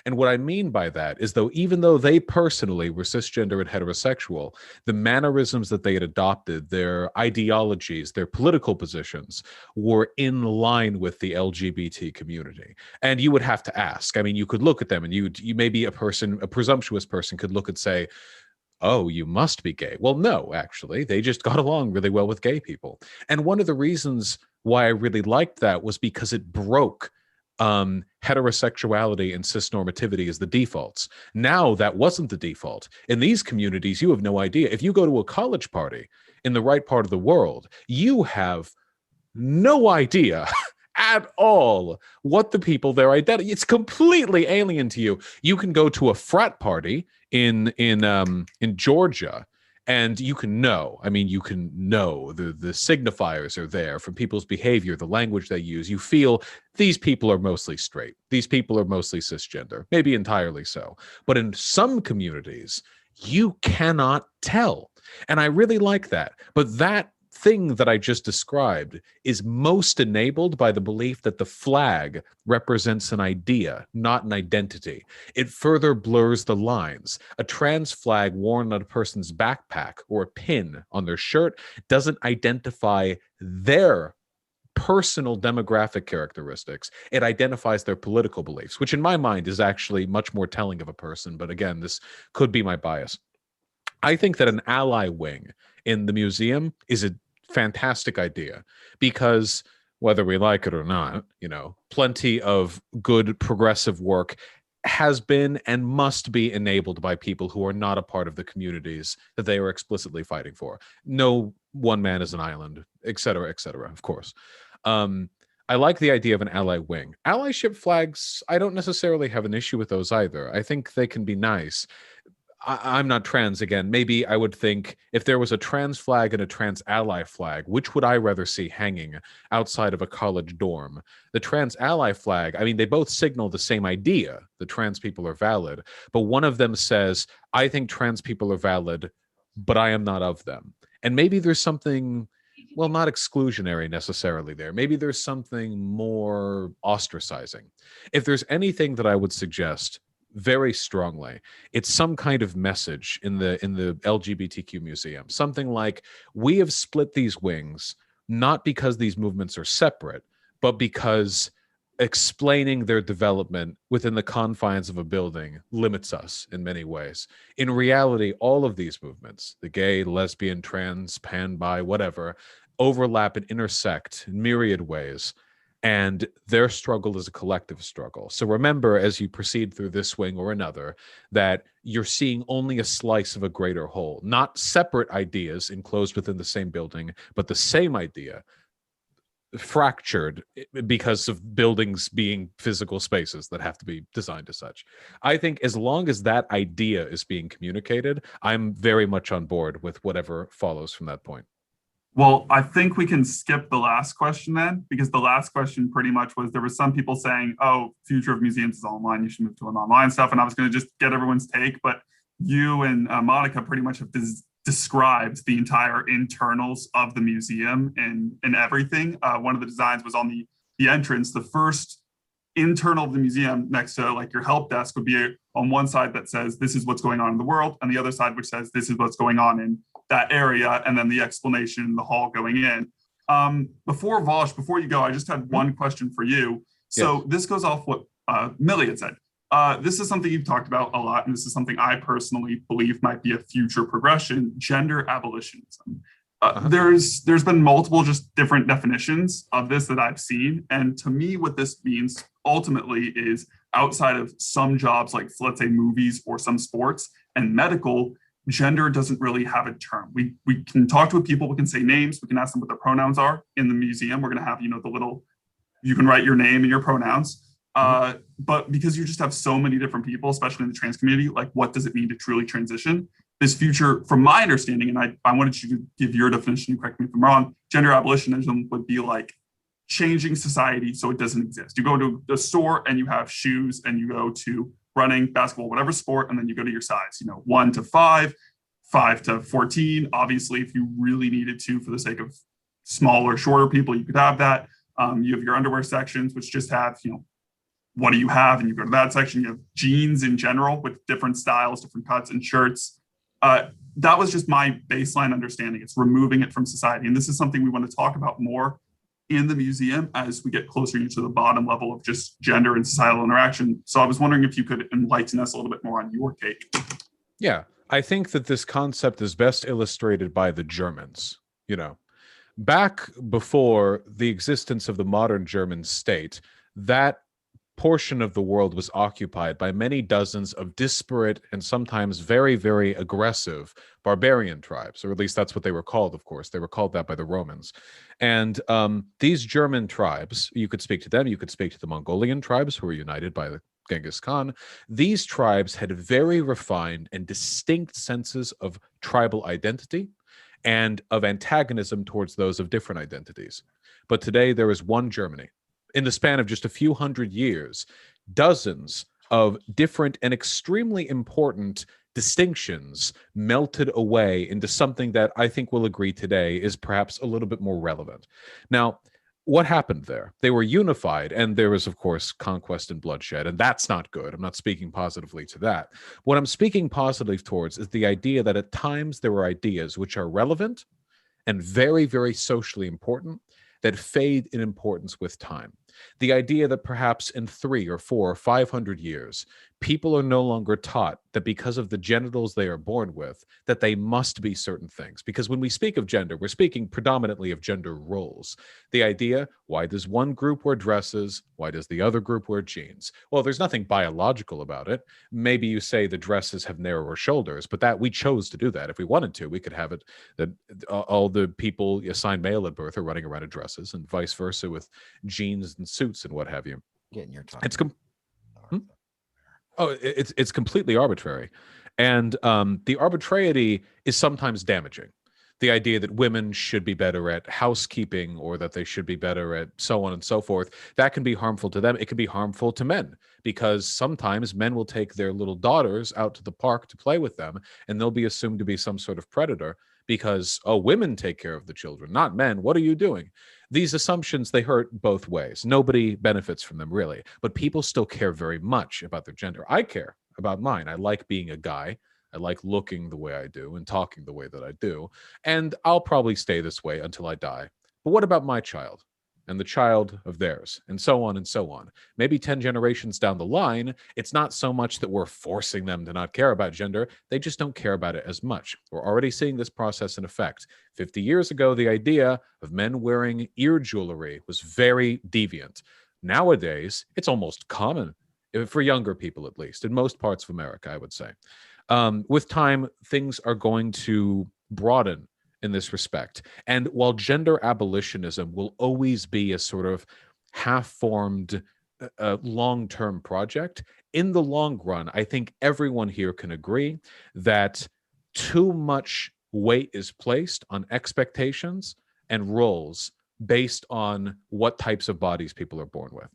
And what I mean by that is, though, even though they personally were cisgender and heterosexual, the mannerisms that they had adopted, their ideologies, their political positions were in line with the LGBT community. And you would have to ask. I mean, you could look at them and you maybe a presumptuous person could look and say, oh, you must be gay. Well, no, actually, they just got along really well with gay people. And one of the reasons why I really liked that was because it broke heterosexuality and cisnormativity as the defaults. Now that wasn't the default. In these communities, you have no idea. If you go to a college party in the right part of the world, you have no idea at all what the people their identity. It's completely alien to you. You can go to a frat party in Georgia, and you can know. I mean, you can know the signifiers are there from people's behavior, the language they use. You feel these people are mostly straight. These people are mostly cisgender, maybe entirely so. But in some communities, you cannot tell. And I really like that. But that thing that I just described is most enabled by the belief that the flag represents an idea, not an identity. It further blurs the lines. A trans flag worn on a person's backpack or a pin on their shirt doesn't identify their personal demographic characteristics. It identifies their political beliefs, which in my mind is actually much more telling of a person. But again, this could be my bias. I think that an ally wing in the museum is a fantastic idea because whether we like it or not, plenty of good progressive work has been and must be enabled by people who are not a part of the communities that they are explicitly fighting for. No one man is an island, et cetera, of course. I like the idea of an ally wing. Allyship flags, I don't necessarily have an issue with those either. I think they can be nice. I'm not trans again. Maybe I would think if there was a trans flag and a trans ally flag, which would I rather see hanging outside of a college dorm? The trans ally flag, I mean, they both signal the same idea, that trans people are valid, but one of them says, I think trans people are valid, but I am not of them. And maybe there's something, well, not exclusionary necessarily there. Maybe there's something more ostracizing. If there's anything that I would suggest very strongly, it's some kind of message in the LGBTQ museum, something like, we have split these wings not because these movements are separate, but because explaining their development within the confines of a building limits us in many ways. In reality, all of these movements, the gay, lesbian, trans, pan, bi, whatever, overlap and intersect in myriad ways. And their struggle is a collective struggle. So remember, as you proceed through this wing or another, that you're seeing only a slice of a greater whole, not separate ideas enclosed within the same building, but the same idea fractured because of buildings being physical spaces that have to be designed as such. I think as long as that idea is being communicated, I'm very much on board with whatever follows from that point. Well, I think we can skip the last question then, because the last question pretty much was, there were some people saying, oh, future of museums is online, you should move to an online stuff. And I was going to just get everyone's take, but you and Monica pretty much have described the entire internals of the museum and everything. One of the designs was on the entrance. The first internal of the museum next to like your help desk would be on one side that says, this is what's going on in the world, and the other side which says, this is what's going on in that area, and then the explanation in the hall going in. Before Vosh, before you go, I just had one question for you. So yes. This goes off what Millie had said. This is something you've talked about a lot, and this is something I personally believe might be a future progression, gender abolitionism. There's been multiple just different definitions of this that I've seen. And to me, what this means ultimately is outside of some jobs, like let's say movies or some sports and medical, gender doesn't really have a term. We can talk to people, we can say names, we can ask them what their pronouns are. In the museum, we're going to have, the little, you can write your name and your pronouns. But because you just have so many different people, especially in the trans community, like what does it mean to truly transition? This future, from my understanding, and I wanted you to give your definition, correct me if I'm wrong, gender abolitionism would be like changing society so it doesn't exist. You go to a store and you have shoes and you go to running, basketball, whatever sport, and then you go to your size, 1 to 5, 5 to 14. Obviously, if you really needed to, for the sake of smaller, shorter people, you could have that. You have your underwear sections, which just have, what do you have? And you go to that section. You have jeans in general with different styles, different cuts and shirts. That was just my baseline understanding. It's removing it from society. And this is something we want to talk about more in the museum as we get closer to the bottom level of just gender and societal interaction. So I was wondering if you could enlighten us a little bit more on your take. Yeah, I think that this concept is best illustrated by the Germans. Back before the existence of the modern German state, that portion of the world was occupied by many dozens of disparate and sometimes very, very aggressive barbarian tribes, or at least that's what they were called, of course. They were called that by the Romans. And these German tribes, you could speak to them, you could speak to the Mongolian tribes who were united by the Genghis Khan. These tribes had very refined and distinct senses of tribal identity and of antagonism towards those of different identities. But today there is one Germany. In the span of just a few hundred years, dozens of different and extremely important distinctions melted away into something that I think we'll agree today is perhaps a little bit more relevant. Now, what happened there? They were unified, and there was, of course, conquest and bloodshed, and that's not good. I'm not speaking positively to that. What I'm speaking positively towards is the idea that at times there were ideas which are relevant and very, very socially important that fade in importance with time. The idea that perhaps in 3 or 4 or 500 years, people are no longer taught that because of the genitals they are born with, that they must be certain things. Because when we speak of gender, we're speaking predominantly of gender roles. The idea, why does one group wear dresses? Why does the other group wear jeans? Well, there's nothing biological about it. Maybe you say the dresses have narrower shoulders, but that we chose to do that. If we wanted to, we could have it that all the people assigned male at birth are running around in dresses and vice versa with jeans and suits and what have you. Getting your time. It's completely arbitrary. And the arbitrariety is sometimes damaging. The idea that women should be better at housekeeping or that they should be better at so on and so forth, that can be harmful to them. It can be harmful to men because sometimes men will take their little daughters out to the park to play with them and they'll be assumed to be some sort of predator because, oh, women take care of the children, not men. What are you doing? These assumptions, they hurt both ways. Nobody benefits from them, really. But people still care very much about their gender. I care about mine. I like being a guy. I like looking the way I do and talking the way that I do. And I'll probably stay this way until I die. But what about my child? And the child of theirs, and so on and so on. Maybe 10 generations down the line, it's not so much that we're forcing them to not care about gender, they just don't care about it as much. We're already seeing this process in effect. 50 years ago, the idea of men wearing ear jewelry was very deviant. Nowadays, it's almost common, for younger people at least, in most parts of America, I would say. With time, things are going to broaden in this respect. And while gender abolitionism will always be a sort of half-formed, long-term project, in the long run, I think everyone here can agree that too much weight is placed on expectations and roles based on what types of bodies people are born with.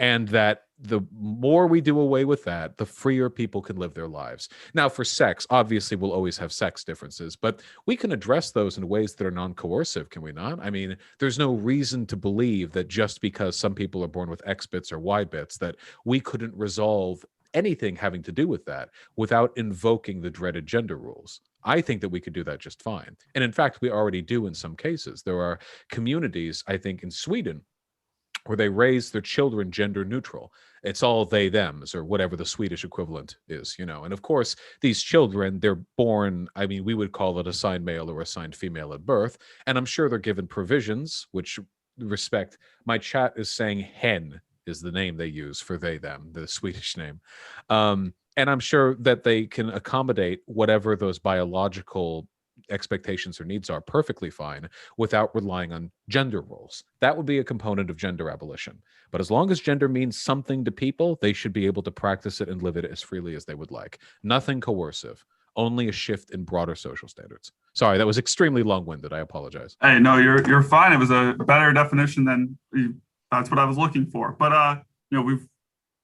And that the more we do away with that, the freer people can live their lives. Now, for sex, obviously, we'll always have sex differences, but we can address those in ways that are non-coercive, can we not? I mean, there's no reason to believe that just because some people are born with X bits or Y bits, that we couldn't resolve anything having to do with that without invoking the dreaded gender rules. I think that we could do that just fine. And in fact, we already do in some cases. There are communities, I think, in Sweden, where they raise their children gender neutral. It's all they, thems, or whatever the Swedish equivalent is, you know. And of course, these children, they're born, I mean, we would call it assigned male or assigned female at birth. And I'm sure they're given provisions which respect. My chat is saying hen is the name they use for they, them, the Swedish name. And I'm sure that they can accommodate whatever those biological expectations or needs are perfectly fine without relying on gender roles. That would be a component of gender abolition. But as long as gender means something to people, they should be able to practice it and live it as freely as they would like. Nothing coercive, only a shift in broader social standards. Sorry, that was extremely long-winded. I apologize. Hey, no, you're fine. It was a better definition than that's what I was looking for. But you know, we've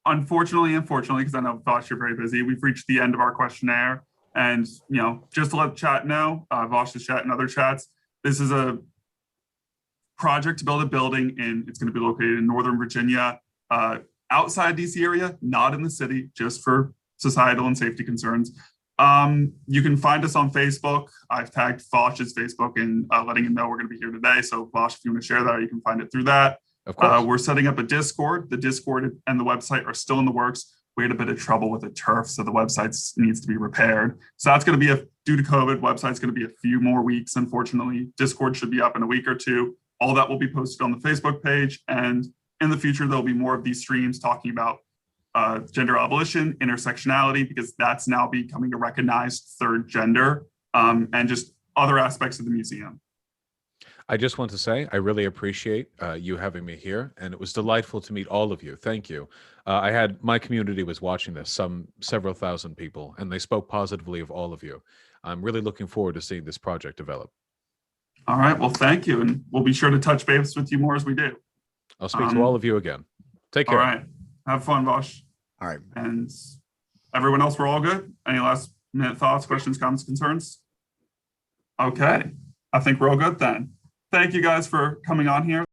unfortunately, because I know Vosh, you're very busy, we've reached the end of our questionnaire. And you know, just to let the chat know, Vosh's chat and other chats, this is a project to build a building it's going to be located in Northern Virginia, outside DC area, not in the city, just for societal and safety concerns. You can find us on Facebook. I've tagged Vosh's Facebook and letting him know we're going to be here today. So Vosh, if you want to share that, you can find it through that. Of course. We're setting up a Discord. The Discord and the website are still in the works. We had a bit of trouble with the turf, so the website needs to be repaired. So that's going to be due to COVID, website's going to be a few more weeks, unfortunately. Discord should be up in a week or two. All that will be posted on the Facebook page. And in the future, there'll be more of these streams talking about gender abolition, intersectionality, because that's now becoming a recognized third gender, and just other aspects of the museum. I just want to say I really appreciate you having me here, and it was delightful to meet all of you. Thank you. My community was watching this, several thousand people, and they spoke positively of all of you. I'm really looking forward to seeing this project develop. All right, well, thank you, and we'll be sure to touch base with you more as we do. I'll speak to all of you again. Take care. All right, have fun, Vosh. All right. And everyone else, we're all good? Any last minute thoughts, questions, comments, concerns? Okay, I think we're all good then. Thank you guys for coming on here.